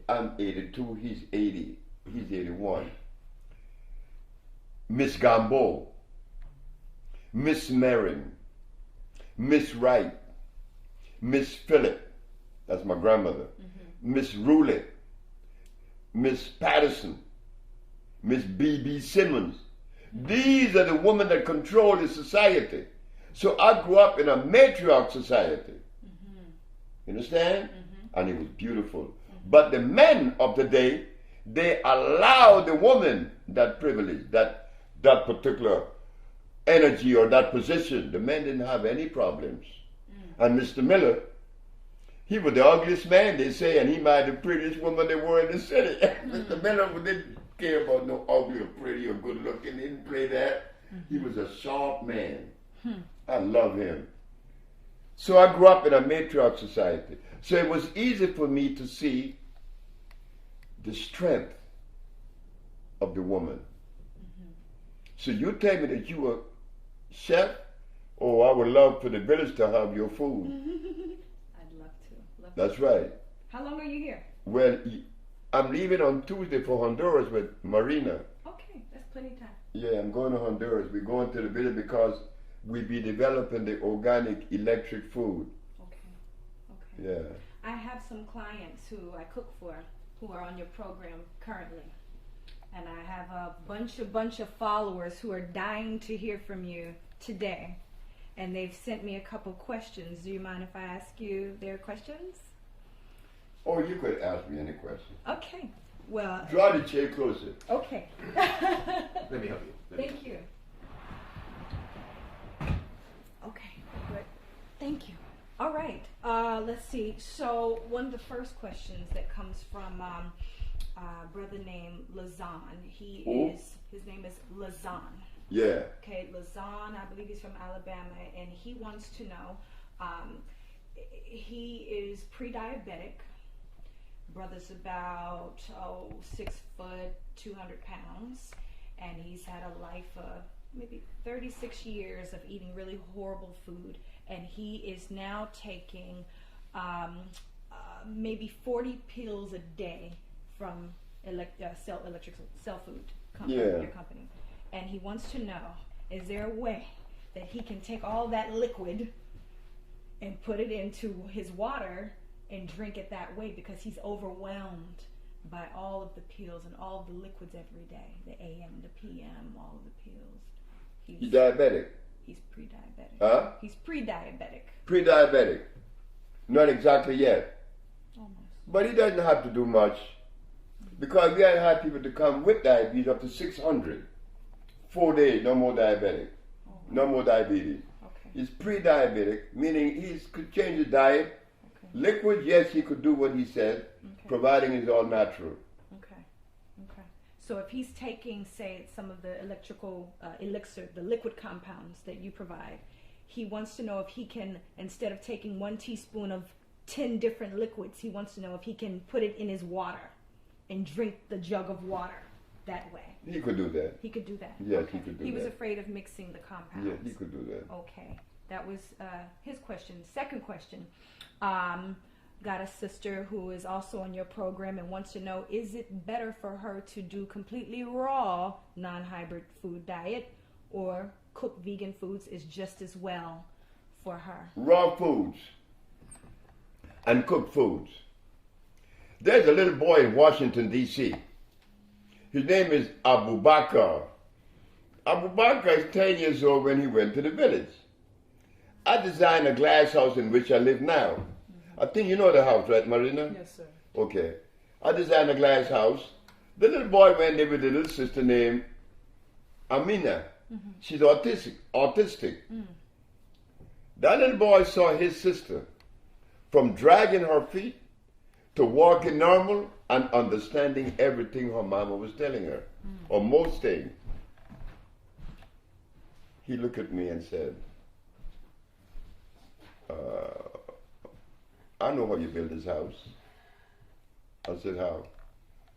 I'm 82, he's 80, he's 81. Miss Gambo, Miss Marin, Miss Wright, Miss Phillip, that's my grandmother, Miss Roulette, Miss Patterson, Miss B.B. Simmons. These are the women that control the society. So I grew up in a matriarch society. You understand? And it was beautiful. But the men of the day, they allowed the woman that privilege, that particular energy or that position. The men didn't have any problems. And Mr. Miller, he was the ugliest man, they say, and he married the prettiest woman there were in the city. Mr. Miller didn't care about no ugly or pretty or good looking. He didn't play that. He was a sharp man. I love him. So I grew up in a matriarch society. So it was easy for me to see the strength of the woman. So you tell me that you were chef, Oh, I would love for the village to have your food. I'd love to. That's right. How long are you here? Well, I'm leaving on Tuesday for Honduras with Marina. Okay, that's plenty of time. Yeah, I'm going to Honduras. We're going to the village because we'll be developing the organic electric food. Okay. Yeah. I have some clients who I cook for who are on your program currently. And I have a bunch of followers who are dying to hear from you today. And they've sent me a couple questions. Do you mind if I ask you their questions? Oh, you could ask me any question. Okay. Well. Draw the chair closer. Okay. Let me help you. Thank you. Okay, good. Thank you. All right. Let's see. So one of the first questions that comes from a brother named Lazan. His name is Lazan. Yeah. Okay, Lazan, I believe he's from Alabama, and he wants to know, he is pre-diabetic. Brother's about 6 foot, 200 pounds, and he's had a life of maybe 36 years of eating really horrible food, and he is now taking maybe 40 pills a day from Cell Food company, your company. And he wants to know, is there a way that he can take all that liquid and put it into his water and drink it that way, because he's overwhelmed by all of the pills and all of the liquids every day, the AM, the PM, all of the pills. He's diabetic? He's pre-diabetic. Huh? He's pre-diabetic. Pre-diabetic. Not exactly yet. Almost. But he doesn't have to do much, because we have had people to come with diabetes up to 600. 4 days, no more diabetic. Oh, wow. No more diabetes. Okay. He's pre-diabetic, meaning he could change his diet. Okay. Liquid, yes, he could do what he said, providing it's all natural. Okay. Okay. So if he's taking, say, some of the electrical elixir, the liquid compounds that you provide, he wants to know if he can, instead of taking 1 teaspoon of 10 different liquids, he wants to know if he can put it in his water and drink the jug of water that way. He could do that. He could do that. Yes, okay. he could do that. He was afraid of mixing the compounds. Yeah, he could do that. Okay. That was his question. Second question. Got a sister who is also on your program and wants to know, is it better for her to do completely raw, non-hybrid food diet, or cooked vegan foods is just as well for her? Raw foods and cooked foods. There's a little boy in Washington, D.C. His name is Abu Bakr. Abu Bakr is 10 years old when he went to the village. I designed a glass house in which I live now. Mm-hmm. I think you know the house, right, Marina? Yes, sir. Okay. I designed a glass house. The little boy went there with a little sister named Amina. Mm-hmm. She's autistic. Mm. That little boy saw his sister from dragging her feet to walking normal and understanding everything her mama was telling her, or most things. He looked at me and said, I know how you build this house. I said, how?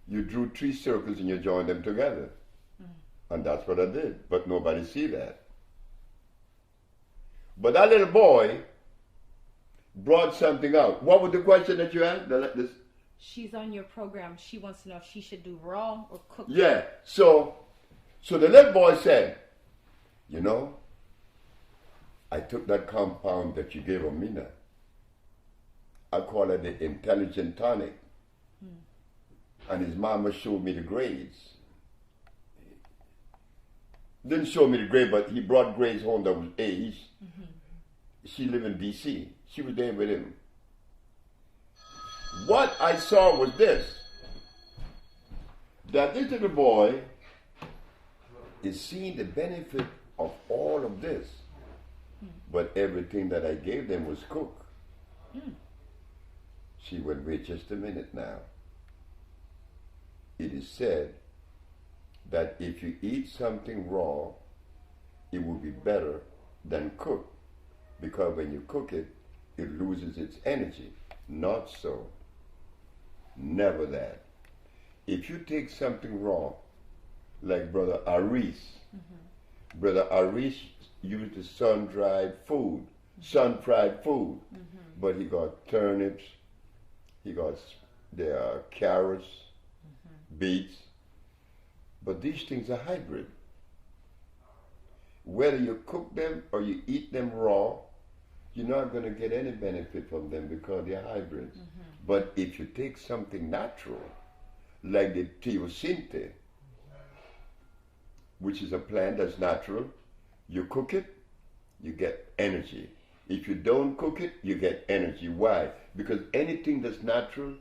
You drew 3 circles and you joined them together. And that's what I did, but nobody see that. But that little boy brought something out. What was the question that you asked? She's on your program. She wants to know if she should do raw or cooked. Yeah. So the little boy said, you know, I took that compound that you gave Amina. I call it the intelligent tonic. And his mama showed me the grades. Didn't show me the grade, but he brought grades home that was A's. Mm-hmm. She lived in D.C. She was there with him. What I saw was this, that this little boy is seeing the benefit of all of this, but everything that I gave them was cooked. She went, wait just a minute now. It is said that if you eat something raw, it will be better than cooked, because when you cook it, it loses its energy. Not so. Never that. If you take something raw, like Brother Aris, Brother Aris use the sun-dried food, sun-fried food. But he got turnips, he got there are carrots, beets. But these things are hybrid. Whether you cook them or you eat them raw, you're not going to get any benefit from them because they're hybrids. But if you take something natural, like the teosinte, which is a plant that's natural, you cook it, you get energy. If you don't cook it, you get energy. Why? Because anything that's natural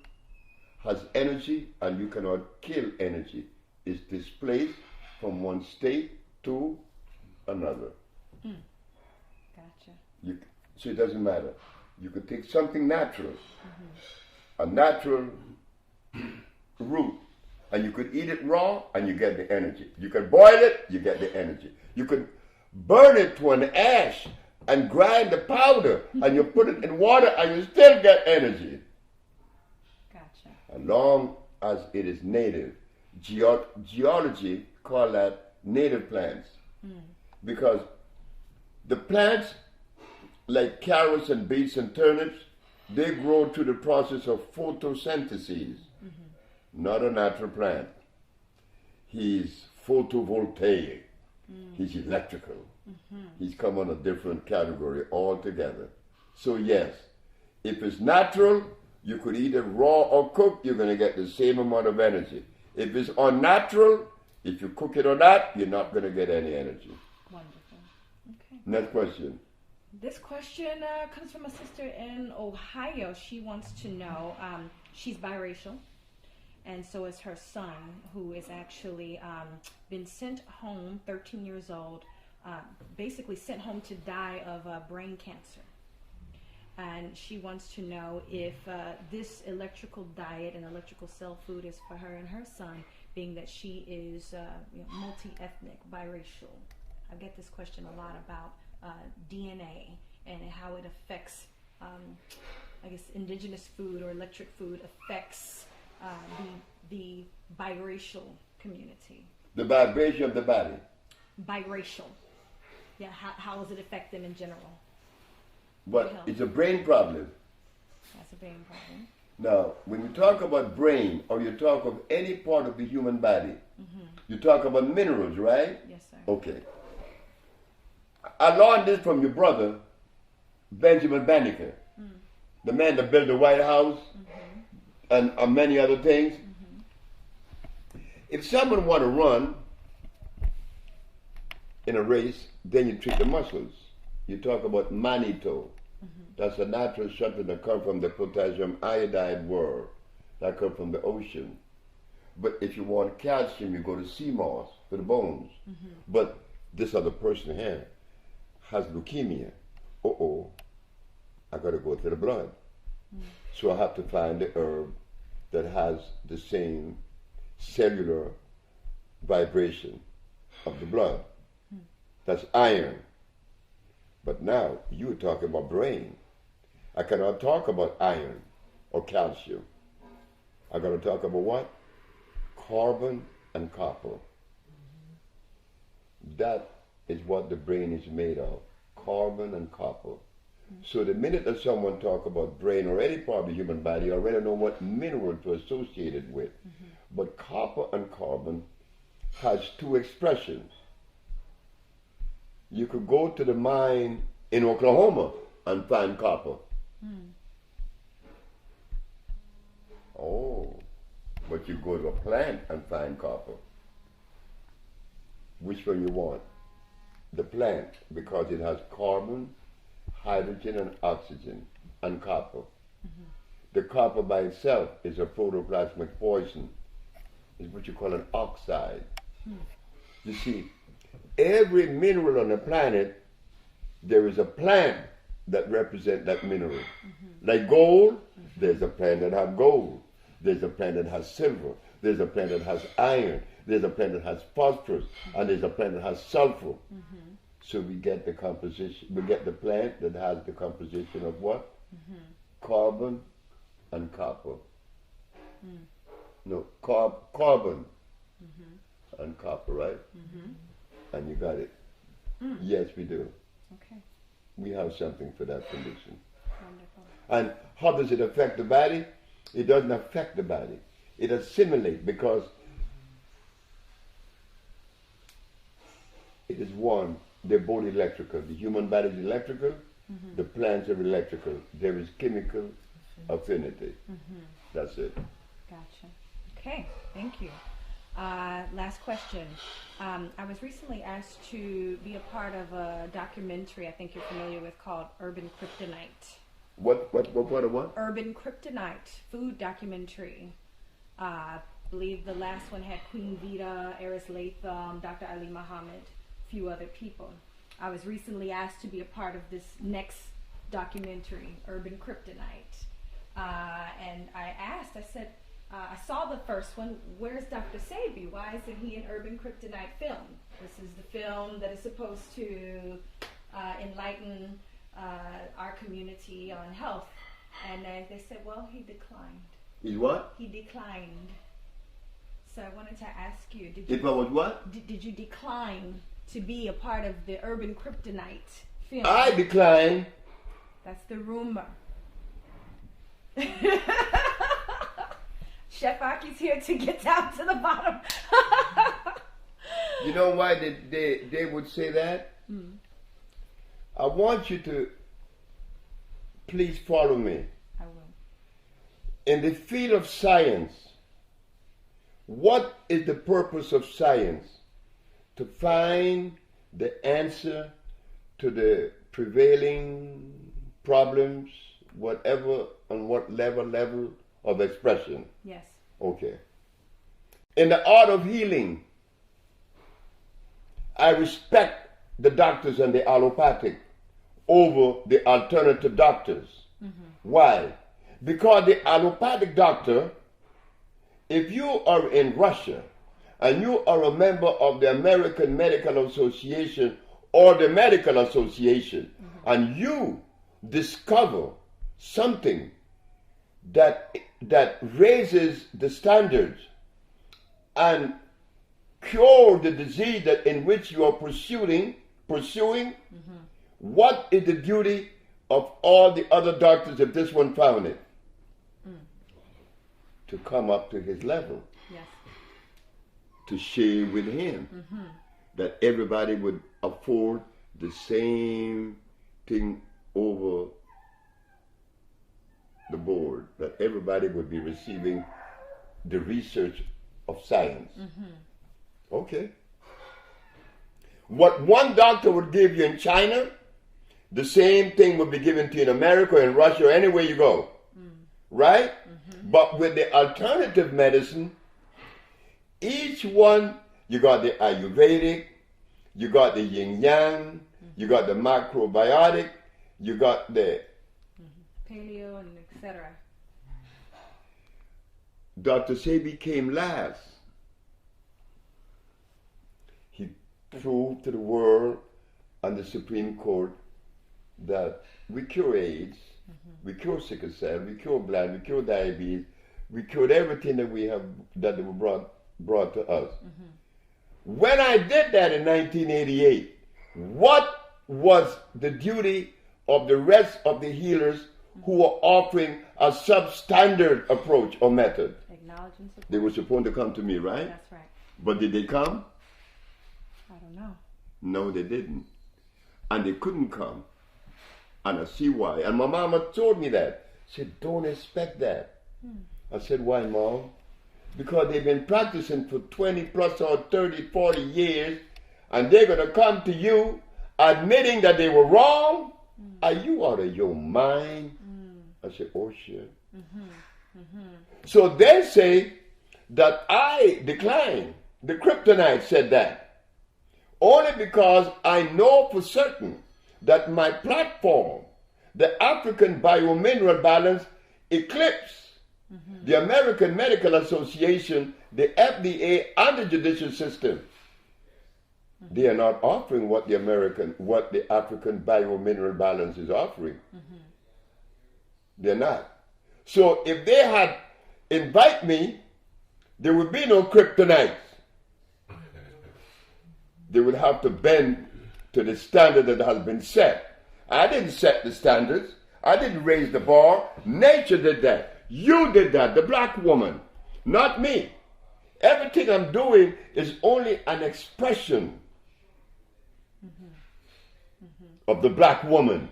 has energy, and you cannot kill energy. It's displaced from one state to another. Gotcha. So it doesn't matter. You could take something natural, a natural root, and you could eat it raw and you get the energy. You could boil it, you get the energy. You could burn it to an ash and grind the powder and you put it in water and you still get energy. Gotcha. As long as it is native. Geology call that native plants. Because the plants, like carrots and beets and turnips, they grow through the process of photosynthesis. Not a natural plant. He's photovoltaic. He's electrical. He's come on a different category altogether. So yes, if it's natural, you could eat it raw or cooked, you're going to get the same amount of energy. If it's unnatural, if you cook it or not, you're not going to get any energy. Wonderful. Okay. Next question. This question comes from a sister in Ohio. She wants to know, she's biracial, and so is her son, who is actually been sent home, 13 years old, basically sent home to die of brain cancer. And she wants to know if this electrical diet and electrical cell food is for her and her son, being that she is multi-ethnic, biracial. I get this question a lot about DNA and how it affects, I guess, indigenous food or electric food affects the biracial community. The vibration of the body. Biracial. Yeah, how does it affect them in general? But it's a brain problem. That's a brain problem. Now, when you talk about brain or you talk of any part of the human body, you talk about minerals, right? Yes, sir. Okay. I learned this from your brother, Benjamin Banneker, the man that built the White House and many other things. If someone want to run in a race, then you treat the muscles. You talk about mannitol. That's a natural substance that comes from the potassium iodide world, that comes from the ocean. But if you want calcium, you go to sea moss for the bones. But this other person here has leukemia. I got to go to the blood. So I have to find the herb that has the same cellular vibration of the blood. That's iron. But now you're talking about brain. I cannot talk about iron or calcium. I got to talk about what? Carbon and copper. That is what the brain is made of. Carbon and copper. So the minute that someone talk about brain or any part of the human body, you already know what mineral to associate it with. But copper and carbon has two expressions. You could go to the mine in Oklahoma and find copper. But you go to a plant and find copper. Which one you want? The plant, because it has carbon, hydrogen, and oxygen, and copper. The copper by itself is a protoplasmic poison. It's what you call an oxide. You see, every mineral on the planet, there is a plant that represents that mineral. Like gold, there's a plant that has gold. There's a plant that has silver. There's a plant that has iron. There's a plant that has phosphorus. And there's a plant that has sulfur. So we get the composition, we get the plant that has the composition of what? Carbon and copper. No, carbon and copper, right? And you got it. Yes, we do. Okay. We have something for that condition. Wonderful. And how does it affect the body? It doesn't affect the body. It assimilates because it is one. They're both electrical. The human body is electrical. The plants are electrical. There is chemical affinity. That's it. Gotcha. Okay, thank you. Last question. I was recently asked to be a part of a documentary I think you're familiar with called Urban Kryptonite. What? Urban Kryptonite, food documentary. I believe the last one had Queen Vita, Eris Latham, Dr. Ali Muhammad, a few other people. I was recently asked to be a part of this next documentary, Urban Kryptonite. And I asked, I said, I saw the first one, where's Dr. Sebi? Why isn't he in Urban Kryptonite film? This is the film that is supposed to enlighten our community on health. And they said, well, he declined. Is what? He declined. So I wanted to ask you, It was what? Did you decline to be a part of the Urban Kryptonite film? I decline. That's the rumor. Chef Aki's here to get down to the bottom. You know why they would say that? I want you to please follow me. I will. In the field of science, what is the purpose of science? To find the answer to the prevailing problems, whatever, on what level of expression. Yes. Okay. In the art of healing, I respect the doctors and the allopathic over the alternative doctors. Why? Because the allopathic doctor, if you are in Russia and you are a member of the American Medical Association or the Medical Association, and you discover something that raises the standards and cure the disease that in which you are pursuing, what is the duty of all the other doctors if this one found it? To come up to his level. Yes. To share with him. That everybody would afford the same thing over the board. That everybody would be receiving the research of science. Okay. What one doctor would give you in China, the same thing would be given to you in America, in Russia, or anywhere you go. Right? But with the alternative medicine, each one, you got the Ayurvedic, you got the Yin Yang, you got the macrobiotic, you got the Paleo and etc. Dr. Sebi came last. He proved to the world and the Supreme Court that we cure AIDS, we cure sickle cell, we cure blind, we cure diabetes, we cured everything that we have that were brought to us. When I did that in 1988, what was the duty of the rest of the healers who were offering a substandard approach or method? Acknowledge and support. They were supposed to come to me, right? That's right. But did they come? I don't know. No, they didn't. And they couldn't come. And I see why. And my mama told me that. She said, don't expect that. I said, why, Mom? Because they've been practicing for 20 plus or 30, 40 years, and they're going to come to you admitting that they were wrong? Are you out of your mind? I said, oh, shit. So they say that I declined. The kryptonite said that. Only because I know for certain that my platform, the African Biomineral Balance, eclipsed the American Medical Association, the FDA, and the judicial system. They are not offering what the African Biomineral Balance is offering. They're not. So if they had invited me, there would be no kryptonite. They would have to bend to the standard that has been set. I didn't set the standards. I didn't raise the bar. Nature did that. You did that, the black woman, not me. Everything I'm doing is only an expression of the black woman.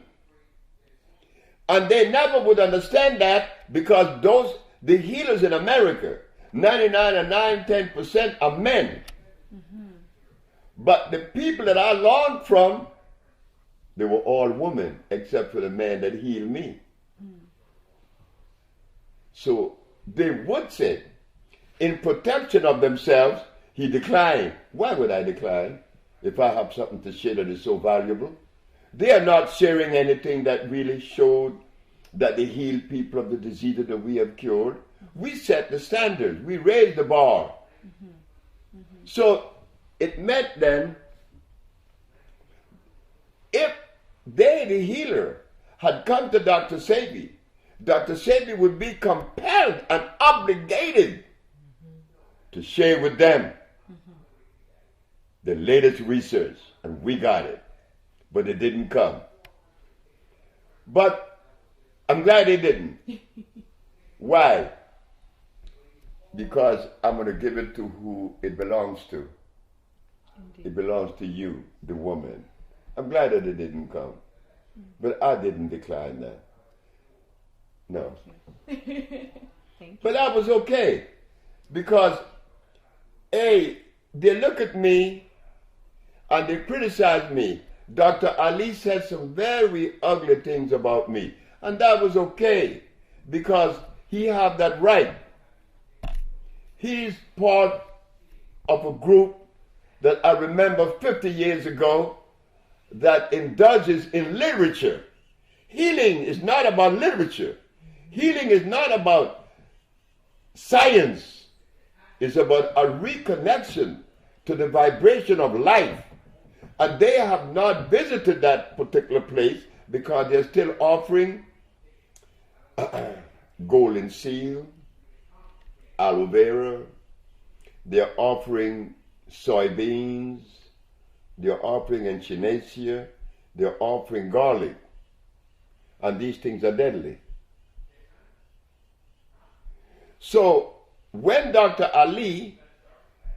And they never would understand that because the healers in America, 10% are men. But the people that I learned from, they were all women, except for the man that healed me. So they would say, in protection of themselves, he declined. Why would I decline if I have something to share that is so valuable? They are not sharing anything that really showed that they healed people of the diseases that we have cured. We set the standards. We raised the bar. So it meant then, if they, the healer, had come to Dr. Sebi, Dr. Sebi would be compelled and obligated to share with them the latest research, and we got it. But it didn't come. But I'm glad it didn't. Why? Because I'm going to give it to who it belongs to. Indeed. It belongs to you, the woman. I'm glad that it didn't come. But I didn't decline that. No. Thank you. But that was okay. Because, A, they look at me and they criticize me. Dr. Ali said some very ugly things about me. And that was okay. Because he had that right. He's part of a group that I remember 50 years ago that indulges in literature. Healing is not about literature. Healing is not about science. It's about a reconnection to the vibration of life. And they have not visited that particular place because they're still offering golden seal, aloe vera. They're offering soybeans. They're offering echinacea. They're offering garlic. And these things are deadly. So when Dr. Ali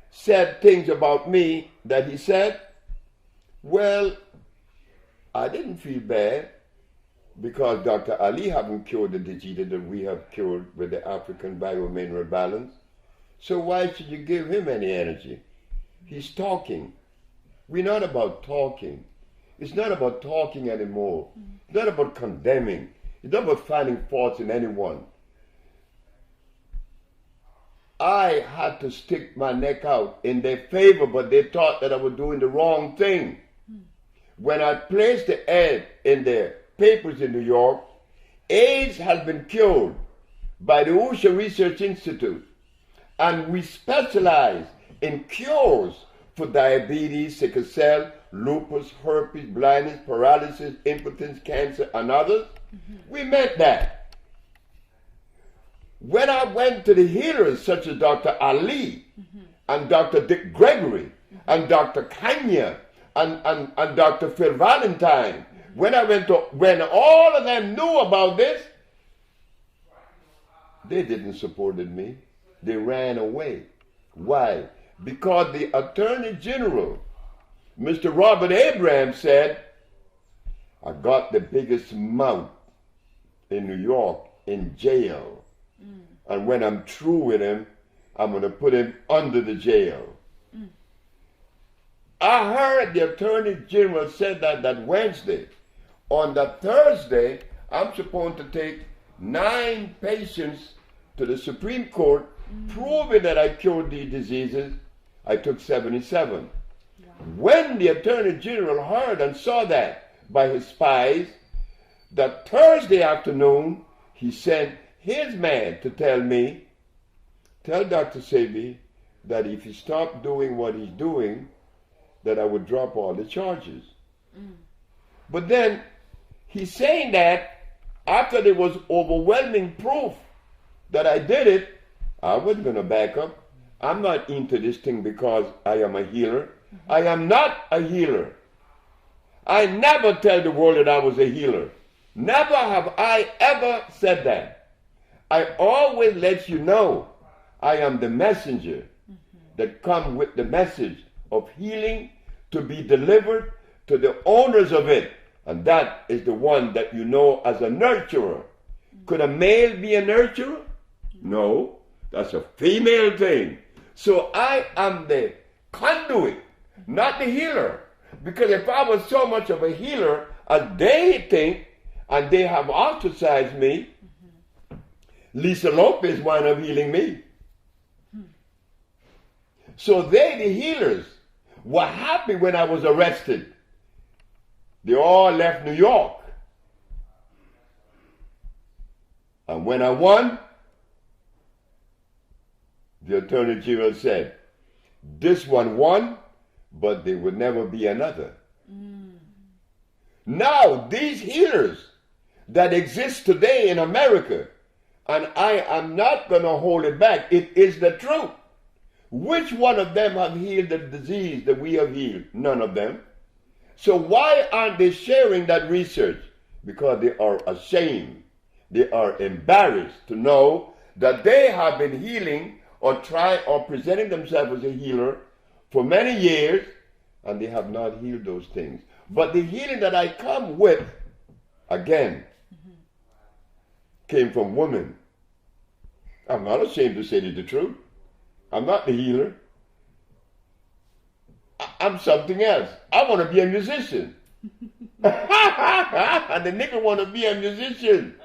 said things about me that he said, well, I didn't feel bad because Dr. Ali haven't cured the disease that we have cured with the African biomineral balance. So why should you give him any energy? He's talking. We're not about talking. It's not about talking anymore. It's not about condemning. It's not about finding faults in anyone. I had to stick my neck out in their favor, but they thought that I was doing the wrong thing. When I placed the ad in the papers in New York, AIDS has been cured by the Usha Research Institute, and we specialize in cures for diabetes, sickle cell, lupus, herpes, blindness, paralysis, impotence, cancer, and others. We meant that. When I went to the healers such as Dr. Ali and Dr. Dick Gregory and Dr. Kanya and Dr. Phil Valentine, when all of them knew about this, they didn't support me. They ran away. Why? Because the Attorney General, Mr. Robert Abraham, said, I got the biggest mouth in New York in jail. And when I'm through with him, I'm going to put him under the jail. I heard the Attorney General said that Wednesday. On the Thursday, I'm supposed to take 9 patients to the Supreme Court, proving that I cured these diseases. I took 77. Wow. When the Attorney General heard and saw that by his spies, that Thursday afternoon, he sent his man to tell me, tell Dr. Sebi that if he stopped doing what he's doing, that I would drop all the charges. But then he's saying that after there was overwhelming proof that I did it, I wasn't going to back up. I'm not into this thing because I am a healer. I am not a healer. I never tell the world that I was a healer. Never have I ever said that. I always let you know I am the messenger that come with the message of healing to be delivered to the owners of it. And that is the one that you know as a nurturer. Could a male be a nurturer? No, that's a female thing. So I am the conduit, not the healer. Because if I was so much of a healer as they think, and they have ostracized me, Lisa Lopez wound up healing me. So they, the healers, were happy when I was arrested. They all left New York. And when I won, the Attorney General said, this one won, but there would never be another. Now, these healers that exist today in America, and I am not going to hold it back, it is the truth. Which one of them have healed the disease that we have healed? None of them. So why aren't they sharing that research? Because they are ashamed. They are embarrassed to know that they have been healing or presenting themselves as a healer for many years, and they have not healed those things. But the healing that I come with, again, came from women. I'm not ashamed to say the truth. I'm not the healer. I'm something else. I want to be a musician. And the nigga want to be a musician.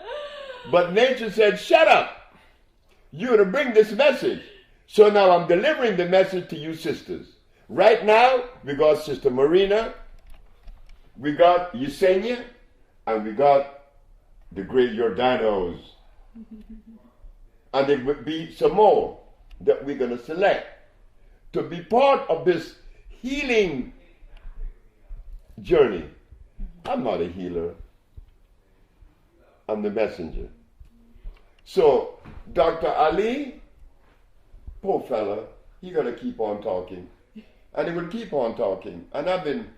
But nature said, shut up. You're to bring this message. So now I'm delivering the message to you sisters. Right now, we got Sister Marina, we got Yesenia, and we got the great Jordanos. And there will be some more that we're going to select to be part of this healing journey. I'm not a healer. I'm the messenger. So, Dr. Ali, poor fella, he got to keep on talking. And he will keep on talking. And I've been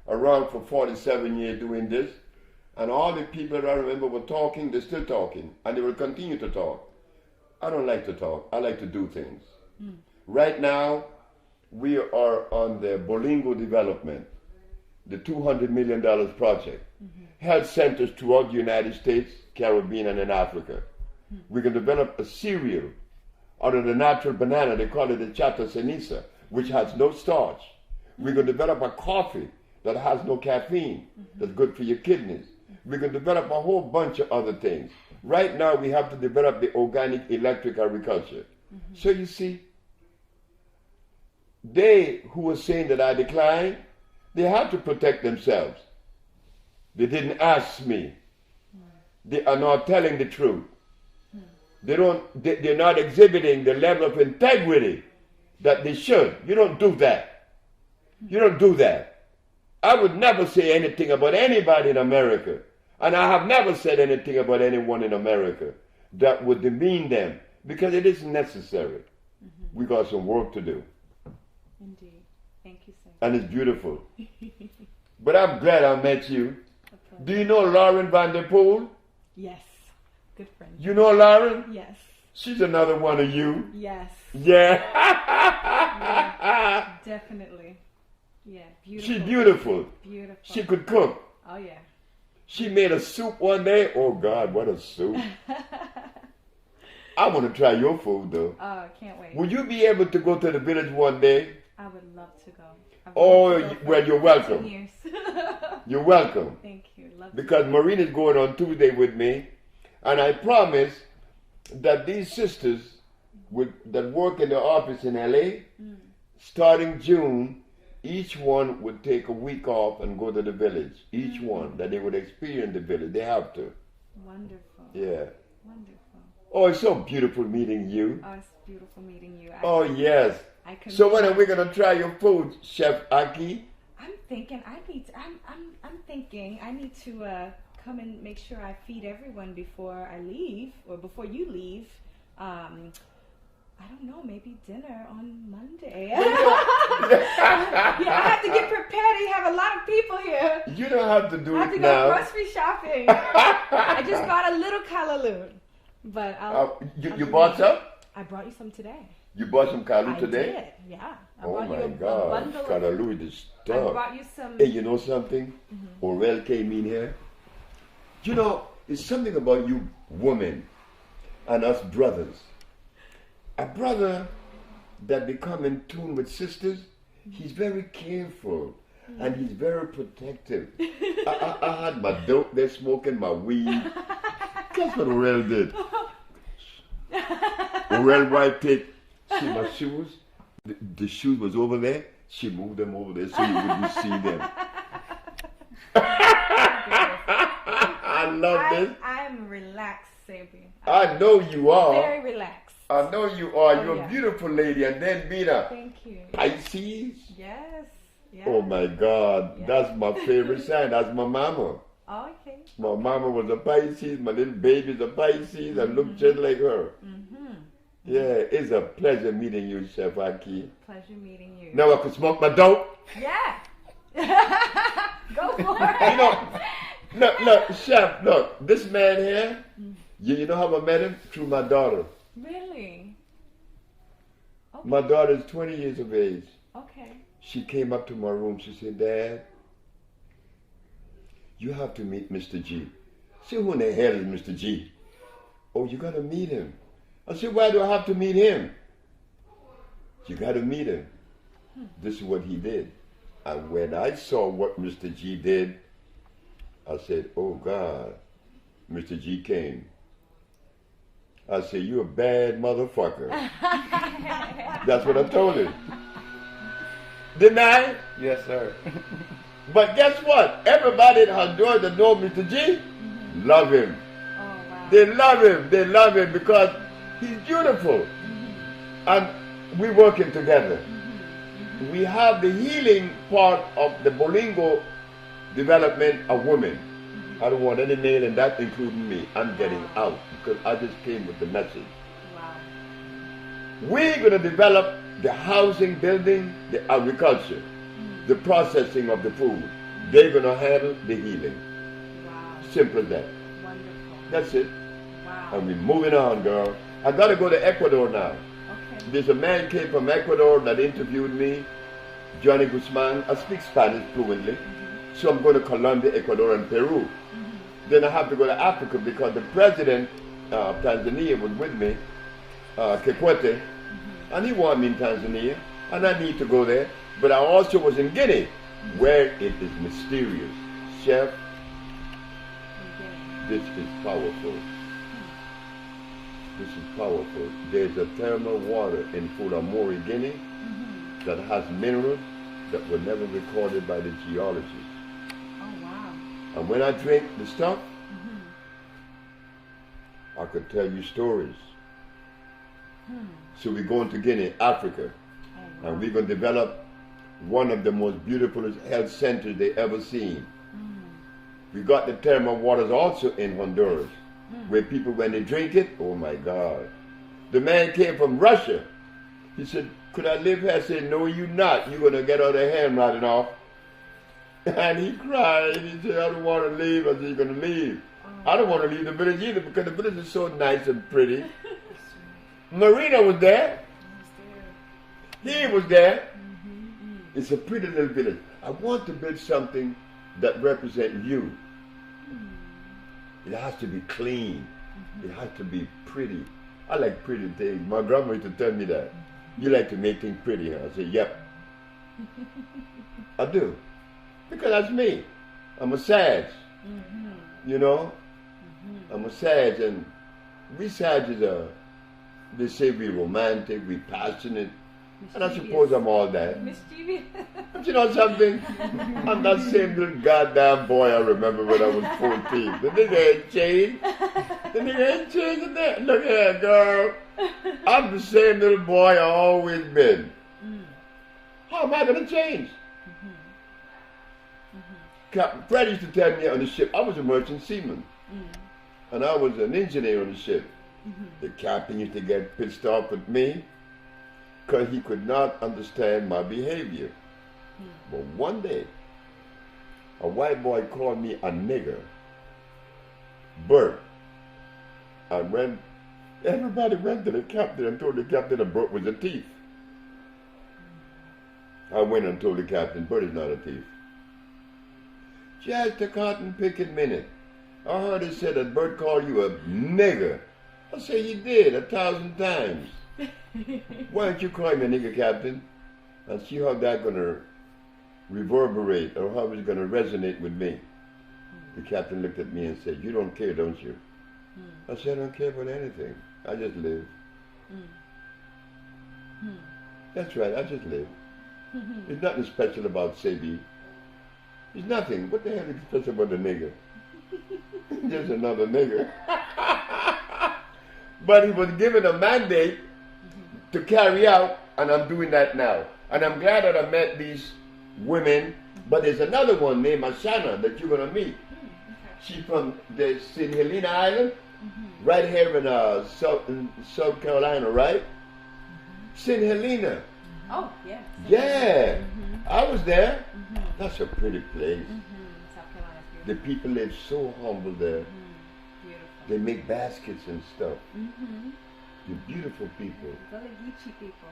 around for 47 years doing this. And all the people that I remember were talking, they're still talking. And they will continue to talk. I don't like to talk. I like to do things. Right now, we are on the Bolingo development, the $200 million project. Health centers throughout the United States, Caribbean, and in Africa. We can develop a cereal out of the natural banana. They call it the chata ceniza, which has no starch. We can develop a coffee that has no caffeine, that's good for your kidneys. We can develop a whole bunch of other things. Right now, we have to develop the organic electric agriculture. So you see, they who were saying that I declined, they have to protect themselves. They didn't ask me. They are not telling the truth. They're not exhibiting the level of integrity that they should. You don't do that. You don't do that. I would never say anything about anybody in America, and I have never said anything about anyone in America that would demean them, because it isn't necessary. We got some work to do. Indeed. Thank you, sir. And it's beautiful. But I'm glad I met you. Do you know Lauren Van Der Poel? Yes. Good friend. You know Lauren? Yes. She's another one of you. Yes. Yeah. Yeah, definitely. Yeah, beautiful. She's beautiful. Beautiful. She could cook. Oh, yeah. She made a soup one day. Oh, God, what a soup. I want to try your food, though. Oh, I can't wait. Will you be able to go to the village one day? I would love to go. Well, you're welcome. Years. You're welcome. Thank you. Love Because Marina's going on Tuesday with me, and I promise that these sisters that work in the office in LA, starting June, each one would take a week off and go to the village. Each one, that they would experience the village. They have to. Wonderful. Yeah. Wonderful. Oh, it's so beautiful meeting you. Oh, it's beautiful meeting you. Oh, yes. So when are we going to try your food, Chef Aki? I'm thinking I need to come and make sure I feed everyone before I leave, or before you leave. I don't know, maybe dinner on Monday. You know, Yeah, I have to get prepared. You have a lot of people here. you don't have to do I have it to go now. grocery shopping. I just bought a little callaloo. But You bought some? I brought you some today. You bought some kalu I today? did, yeah. I Oh brought you my a God, bundle kalu is I stuff. brought you some. Hey, you know something? Orel came in here. You know, it's something about you women and us brothers. A brother that become in tune with sisters, he's very careful and he's very protective. I had my dope there smoking my weed. Guess what Orel did? Orel wife see my shoes? The shoes was over there. She moved them over there so you wouldn't see them. I love this. I'm relaxed, Sebi. I know you are. Very relaxed. I know you are. Oh, You're yeah. a beautiful lady. And then being a Thank you. Pisces. Yes. Yes. Oh my God. Yeah. That's my favorite sign. That's my mama. Oh, okay. My mama was a Pisces. My little baby's a Pisces. I look just like her. Mm-hmm. Yeah, it's a pleasure meeting you, Chef Aki. Pleasure meeting you. Now I can smoke my dope. Yeah. Go for it. You know, look, Chef, look, this man here, you know how I met him? Through my daughter. Really? Okay. My daughter is 20 years of age. Okay. She came up to my room. She said, Dad, you have to meet Mr. G. I said, who in the hell is Mr. G? Oh, you got to meet him. I said, why do I have to meet him? You got to meet him. This is what he did. And when I saw what Mr. G did, I said, oh God, Mr. G came. I said, you a bad motherfucker. That's what I told him. Didn't I? Yes, sir. But guess what? Everybody in Honduras that know Mr. G love him. Oh, wow. They love him. They love him because he's beautiful. And we're working together. We have the healing part of the Bolingo development of women. I don't want any male in that, including me. I'm getting out because I just came with the message. Wow. We're going to develop the housing, building, the agriculture, the processing of the food. They're going to handle the healing. Wow. Simple as that. Wonderful. That's it. Wow. And we're moving on, girl. I got to go to Ecuador now. Okay. There's a man came from Ecuador that interviewed me, Johnny Guzman. I speak Spanish fluently. So I'm going to Colombia, Ecuador, and Peru. Then I have to go to Africa because the president of Tanzania was with me, Kikwete, and he wanted me in Tanzania, and I need to go there. But I also was in Guinea, where it is mysterious. Chef, this is powerful. This is powerful. There's a thermal water in Fulamori, Guinea, that has minerals that were never recorded by the geologists. Oh, wow. And when I drink the stuff, I could tell you stories. So we're going to Guinea, Africa, and we're going to develop one of the most beautiful health centers they ever seen. We got the thermal waters also in Honduras, where people, when they drink it, oh my God. The man came from Russia. He said, could I live here? I said, no, you're not. You're going to get all the hand rotting off. And he cried. He said, I don't want to leave. I said, you're going to leave. I don't want to leave the village either because the village is so nice and pretty. Marina was there. He was there. It's a pretty little village. I want to build something that represents you. It has to be clean. It has to be pretty. I like pretty things. My grandma used to tell me that. You like to make things pretty, huh? I said, yep. I do. Because that's me. I'm a Sag. You know? I'm a Sag, and we Sages are, they say we're romantic, we're passionate, and I suppose I'm all that. Mischievous. But you know something? I'm that same little goddamn boy I remember when I was 14. The nigga ain't changed. The nigga ain't changed a damn. Look here, girl. I'm the same little boy I always been. How am I going to change? Captain Fred used to tell me on the ship, I was a merchant seaman. And I was an engineer on the ship. The captain used to get pissed off at me because he could not understand my behavior. But one day, a white boy called me a nigger. Bert. And everybody went to the captain and told the captain that Bert was a thief. I went and told the captain, Bert is not a thief. Just a cotton picking minute. I heard it said that Bert called you a nigger. I said, he did 1,000 times. Why don't you call me a nigger, captain? And see how that's going to reverberate or how it's going to resonate with me. The captain looked at me and said, you don't care, don't you? I said, I don't care about anything. I just live. That's right, I just live. There's nothing special about Sebi. There's nothing. What the hell is special about the nigger? Just another nigger. But he was given a mandate to carry out, and I'm doing that now. And I'm glad that I met these women, but there's another one named Ashana that you're going to meet. She's from the St. Helena Island, right here in South Carolina, right? St. Helena. Oh, yeah. Yeah. I was there. That's a pretty place. South Carolina's beautiful. The people live so humble there. Beautiful. They make baskets and stuff. They're beautiful people. Geechee people.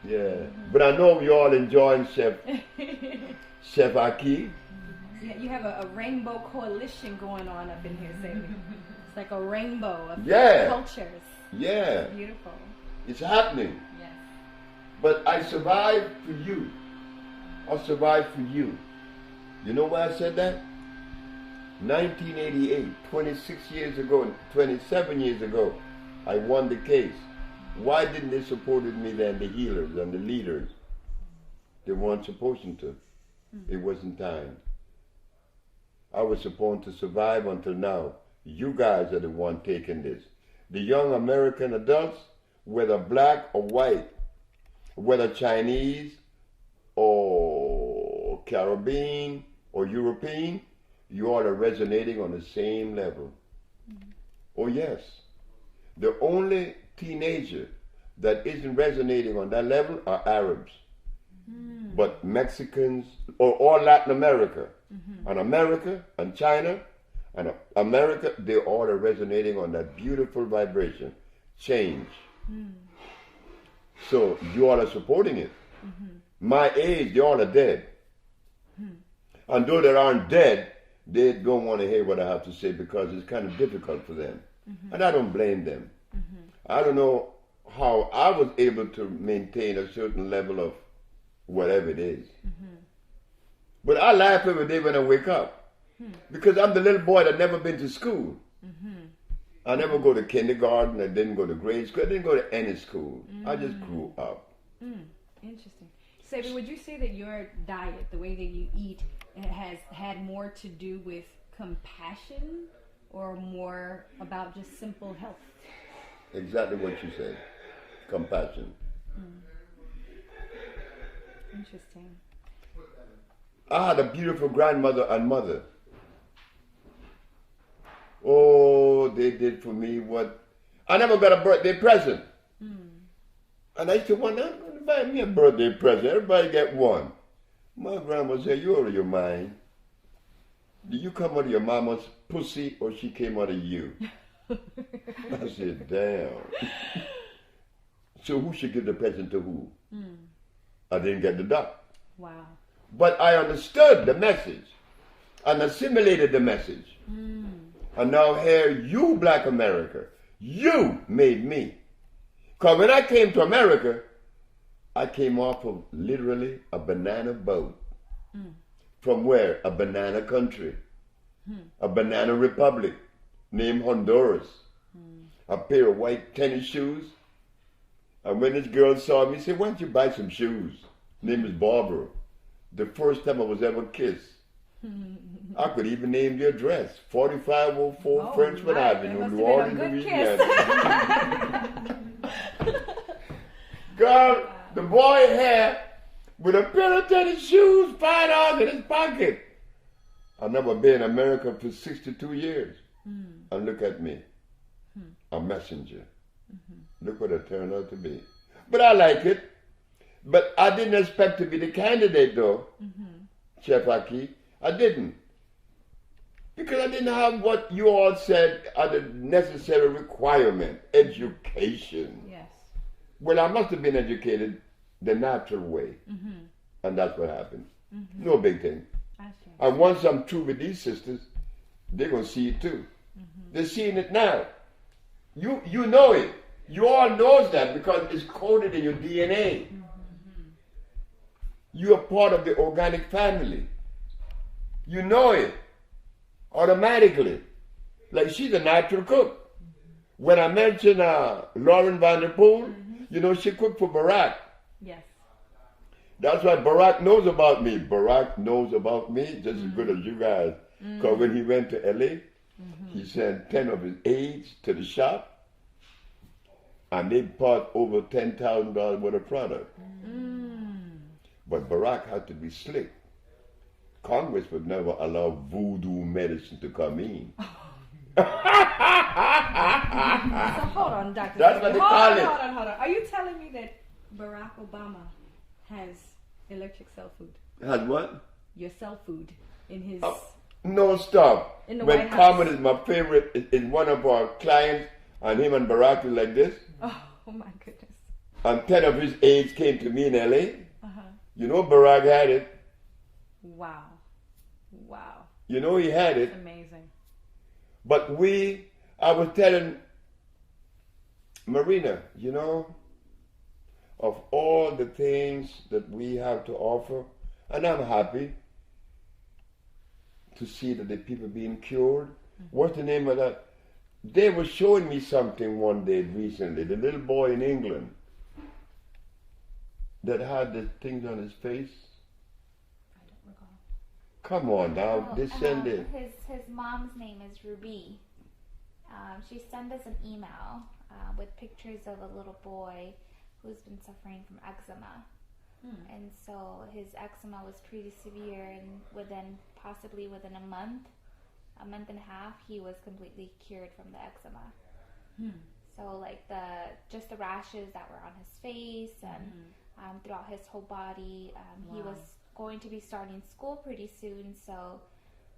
Yeah. But I know you're all enjoying Chef Aki. Yeah, you have a rainbow coalition going on up in here, Sebi. It's like a rainbow of cultures. Yeah. It's beautiful. It's happening. Yes. But I survived for you. I survived for you. You know why I said that? 1988, 26 years ago, 27 years ago, I won the case. Why didn't they support me then, the healers and the leaders? They weren't supposed to. It wasn't time. I was supposed to survive until now. You guys are the one taking this. The young American adults, whether black or white, whether Chinese or Caribbean or European, you all are resonating on the same level. Oh yes. The only teenager that isn't resonating on that level are Arabs. But Mexicans, or all Latin America, and America, and China, and America, they all are resonating on that beautiful vibration. Change. So you all are supporting it. My age, they all are dead. And though they aren't dead, they don't want to hear what I have to say because it's kind of difficult for them. And I don't blame them. I don't know how I was able to maintain a certain level of whatever it is. But I laugh every day when I wake up because I'm the little boy that never been to school. I never go to kindergarten. I didn't go to grade school. I didn't go to any school. I just grew up. Interesting. Sebi, would you say that your diet, the way that you eat, has had more to do with compassion or more about just simple health? Exactly what you said. Compassion. Interesting. I had a beautiful grandmother and mother. Oh, they did for me what... I never got a birthday present. And I used to wonder, buy me a birthday present. Everybody get one. My grandma said, you're out of your mind. Did you come out of your mama's pussy or she came out of you? I said, damn. So who should give the present to who? I didn't get the duck. Wow. But I understood the message and assimilated the message. And now here, you black America, you made me. Because when I came to America, I came off of literally a banana boat. From where? A banana country. A banana republic named Honduras. A pair of white tennis shoes. And when this girl saw me, she said, why don't you buy some shoes? Name is Barbara. The first time I was ever kissed. I could even name the address. 4504 Frenchman Avenue, New Orleans, Louisiana. Girl, the boy had with a pair of tennis shoes, $5 in his pocket. I've never been in America for 62 years. And look at me. a messenger. Look what it turned out to be. But I like it. But I didn't expect to be the candidate, though, Chef Aki. I didn't. Because I didn't have what you all said are the necessary requirement, education. Yes. Well, I must have been educated the natural way. And that's what happened. No big thing. And once I'm through with these sisters, they're going to see it too. They're seeing it now. You know it. You all knows that because it's coded in your DNA. You are part of the organic family. You know it automatically. Like she's a natural cook. When I mentioned Lauren Vanderpool, you know, she cooked for Barack. Yes. That's why Barack knows about me. Barack knows about me just as good as you guys. Because when he went to LA, he sent 10 of his aides to the shop and they bought over $10,000 worth of product. But Barack had to be slick. Congress would never allow voodoo medicine to come in. So hold on, Dr. That's what they call it. Hold on. Are you telling me that Barack Obama has electric cell food? Has what? Your cell food in his... No, stop. In the when White House. Carmen is my favorite, is one of our clients, and him and Barack is like this. Oh my goodness. And 10 of his aides came to me in LA. You know Barack had it. Wow. You know he had it. That's amazing. But I was telling Marina, you know, of all the things that we have to offer, and I'm happy to see that the people being cured. What's the name of that? They were showing me something one day recently, the little boy in England that had the things on his face. I don't recall. Come on now, they send it. His mom's name is Ruby. She sent us an email with pictures of a little boy who's been suffering from eczema. And so his eczema was pretty severe, and possibly within a month and a half, he was completely cured from the eczema. So like just the rashes that were on his face and throughout his whole body. He was going to be starting school pretty soon, so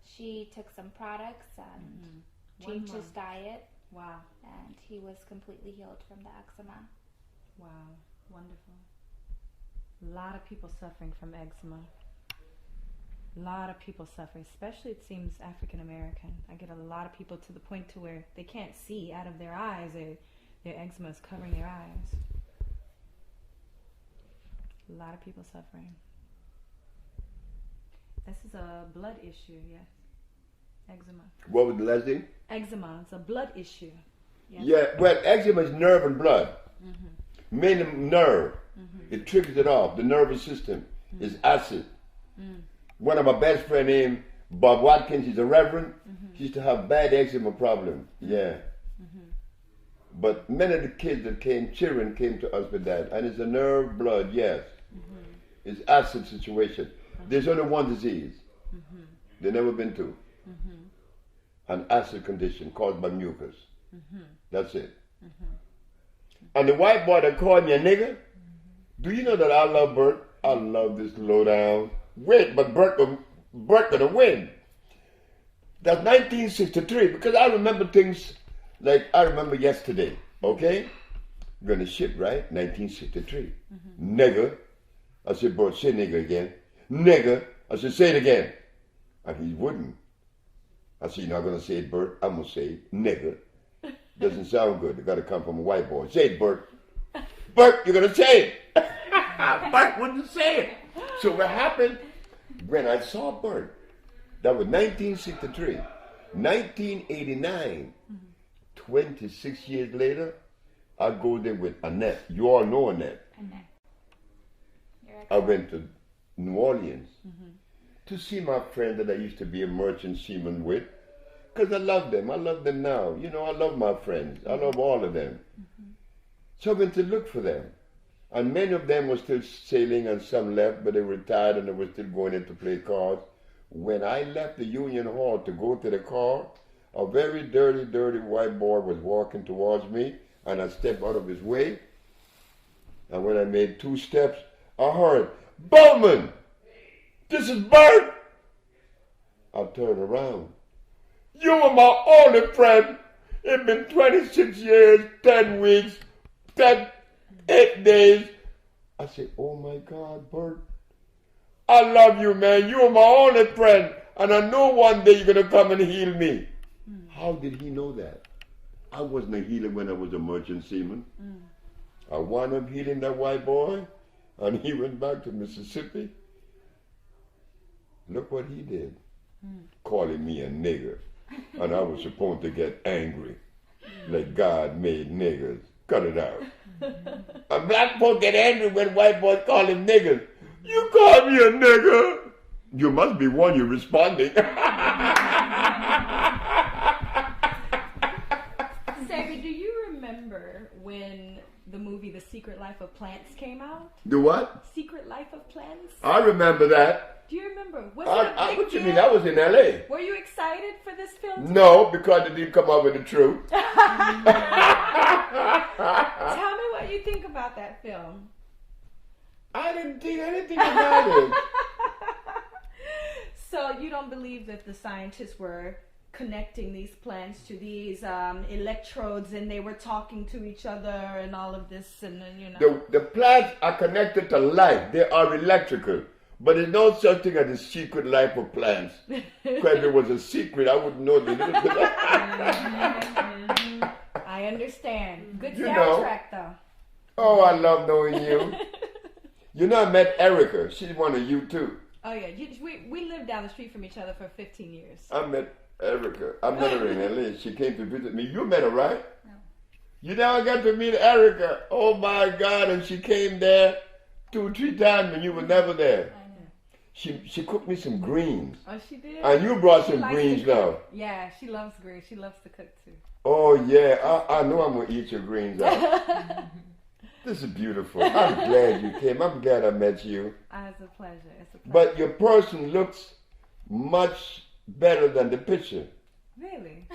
she took some products and changed his diet. Wow. And he was completely healed from the eczema. Wow. Wonderful. A lot of people suffering from eczema. A lot of people suffering, especially it seems African American. I get a lot of people to the point to where they can't see out of their eyes. Their eczema is covering their eyes. A lot of people suffering. This is a blood issue, yes. Eczema. What was the last thing? Eczema. It's a blood issue. Yes. Yeah, well, eczema is nerve and blood. Mainly nerve. It triggers it off. The nervous system is acid. One of my best friend named Bob Watkins, he's a reverend. He used to have bad eczema problem. Yeah. But many of the kids that children came to us with that. And it's a nerve, blood, yes. It's acid situation. There's only one disease. There's never been two. An acid condition caused by mucus. That's it. And the white boy that called me a nigger, do you know that I love Bert? I love this lowdown. Wait, but Bert gonna win. That's 1963, because I remember things like I remember yesterday, okay? We're gonna ship, right? 1963. Nigger. I said, Bert, say nigger again. Nigger. I said, say it again. And he wouldn't. I said, you're not gonna say it, Bert. I'm gonna say it. Nigger. Doesn't sound good. It gotta come from a white boy. Say it, Bert. Bert, you're gonna say it. Bert wouldn't say it. So what happened when I saw Bert? That was 1963. 1989, 26 years later, I go there with Annette. You all know Annette. Annette. I went to New Orleans to see my friend that I used to be a merchant seaman with, because I love them. I love them now. You know, I love my friends. I love all of them. So I went to look for them. And many of them were still sailing and some left, but they retired and they were still going in to play cards. When I left the Union Hall to go to the car, A very dirty, dirty white boy was walking towards me, and I stepped out of his way. And when I made 2 steps, I heard, "Bowman, this is Bert." I turned around. "You were my only friend. It's been 26 years, 10 weeks, 8 days. I said, "Oh my God, Bert. I love you, man. You are my only friend. And I know one day you're going to come and heal me." How did he know that? I wasn't a healer when I was a merchant seaman. I wound up healing that white boy, and he went back to Mississippi. Look what he did. Calling me a nigger. And I was supposed to get angry. Like God made niggers. Cut it out. A black folk get angry when white boys call him niggers. You call me a nigger? You must be one you're responding. Sebi, do you remember when the movie The Secret Life of Plants came out? The what? Secret Life of Plants? I remember that. Do you remember? Was it a big What you deal? mean? That was in L.A. Were you excited for this film? No, because it didn't come out with the truth. Tell me what you think about that film. I didn't think anything about it. So you don't believe that the scientists were connecting these plants to these electrodes, and they were talking to each other and all of this, and then, you know. The plants are connected to life. They are electrical. But there's no such thing as the secret life of plants. Because if it was a secret, I wouldn't know the little bit. I understand. Good You soundtrack, though. Oh, I love knowing you. You know, I met Erica. She's one of you, too. Oh, yeah. We lived down the street from each other for 15 years. I met Erica. I met her in L.A. She came to visit me. You met her, right? No. You never got to meet Erica. Oh, my God. And she came there 2 or 3 times and you were never there. I know. She cooked me some greens. Oh, she did? And you brought She some likes greens to cook. now. Yeah, she loves greens. She loves to cook, too. Oh, yeah. I know I'm going to eat your greens out. This is beautiful. I'm glad you came. I'm glad I met you. It's a pleasure. It's a pleasure. But your person looks much better than the picture. Really?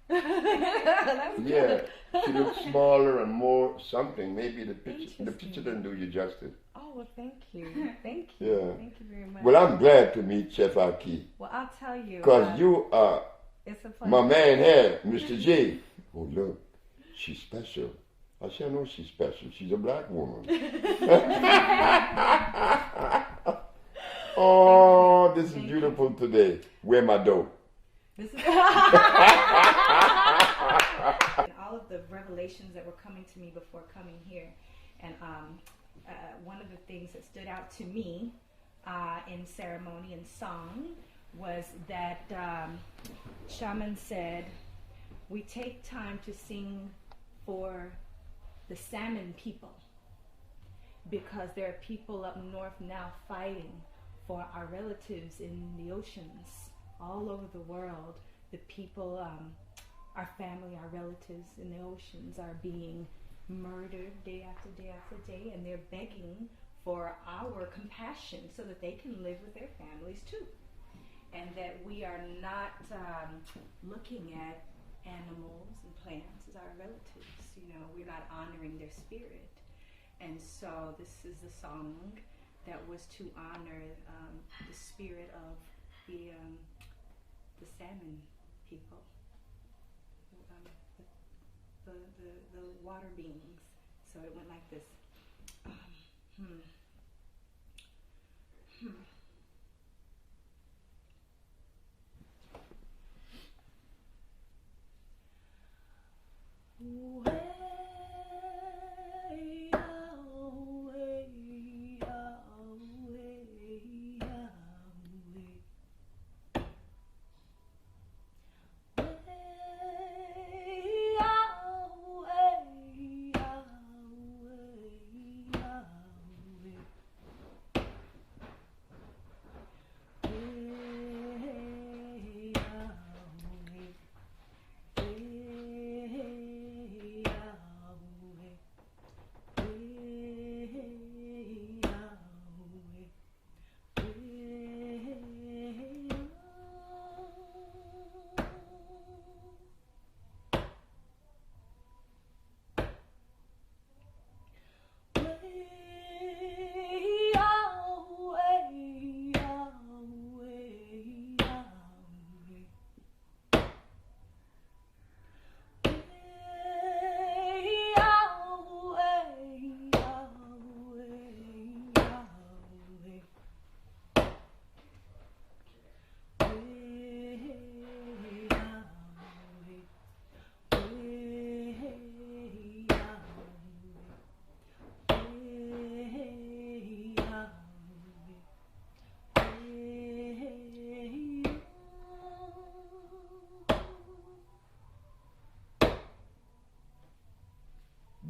That's Yeah. good. She looks smaller and more something. Maybe the picture Interesting. didn't do you justice. Oh, well, thank you. Thank you. Yeah. Thank you very much. Well, I'm glad to meet Chef Aki. Well, I'll tell you. Because you are It's a pleasure. my man here, Mr. J. Oh, look. She's special. I said, I know she's special. She's a black woman. Oh, this is beautiful today. Where my dough? This is all of the revelations that were coming to me before coming here, and one of the things that stood out to me in ceremony and song was that shaman said, "We take time to sing for the salmon people, because there are people up north now fighting for our relatives in the oceans all over the world. The people, our family, our relatives in the oceans are being murdered day after day after day, and they're begging for our compassion so that they can live with their families too. And that we are not looking at animals and plants as our relatives. You know, we're not honoring their spirit. And so this is a song that was to honor the spirit of the salmon people, the water beings. So it went like this.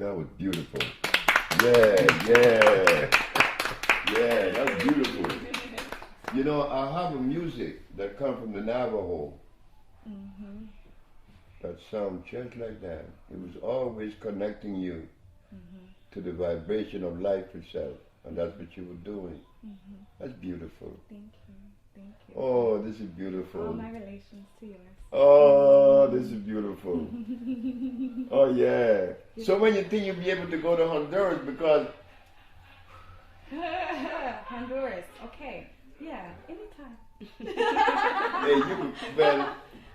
That was beautiful. Yeah. Yeah, that's beautiful. You know, I have a music that comes from the Navajo that sounds just like that. It was always connecting you to the vibration of life itself, and that's what you were doing. That's beautiful. Thank you. Thank you. Oh, this is beautiful. All my relations to yours. Oh, this is beautiful. Oh, yeah. So when you think you'll be able to go to Honduras because... Honduras. Okay. Yeah, anytime. Hey,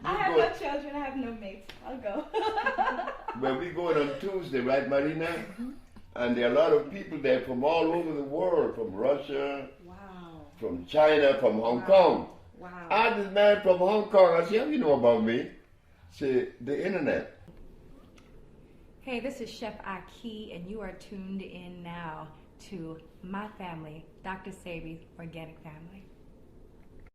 I have no children. I have no mates. I'll go. Well, we're going on Tuesday, right, Marina? And there are a lot of people there from all over the world, from Russia, from China, from Hong Kong. Wow. I had this man from Hong Kong. I said, how you know about me? Say, the internet. Hey, this is Chef Aki, and you are tuned in now to my family, Dr. Sebi's Organic Family.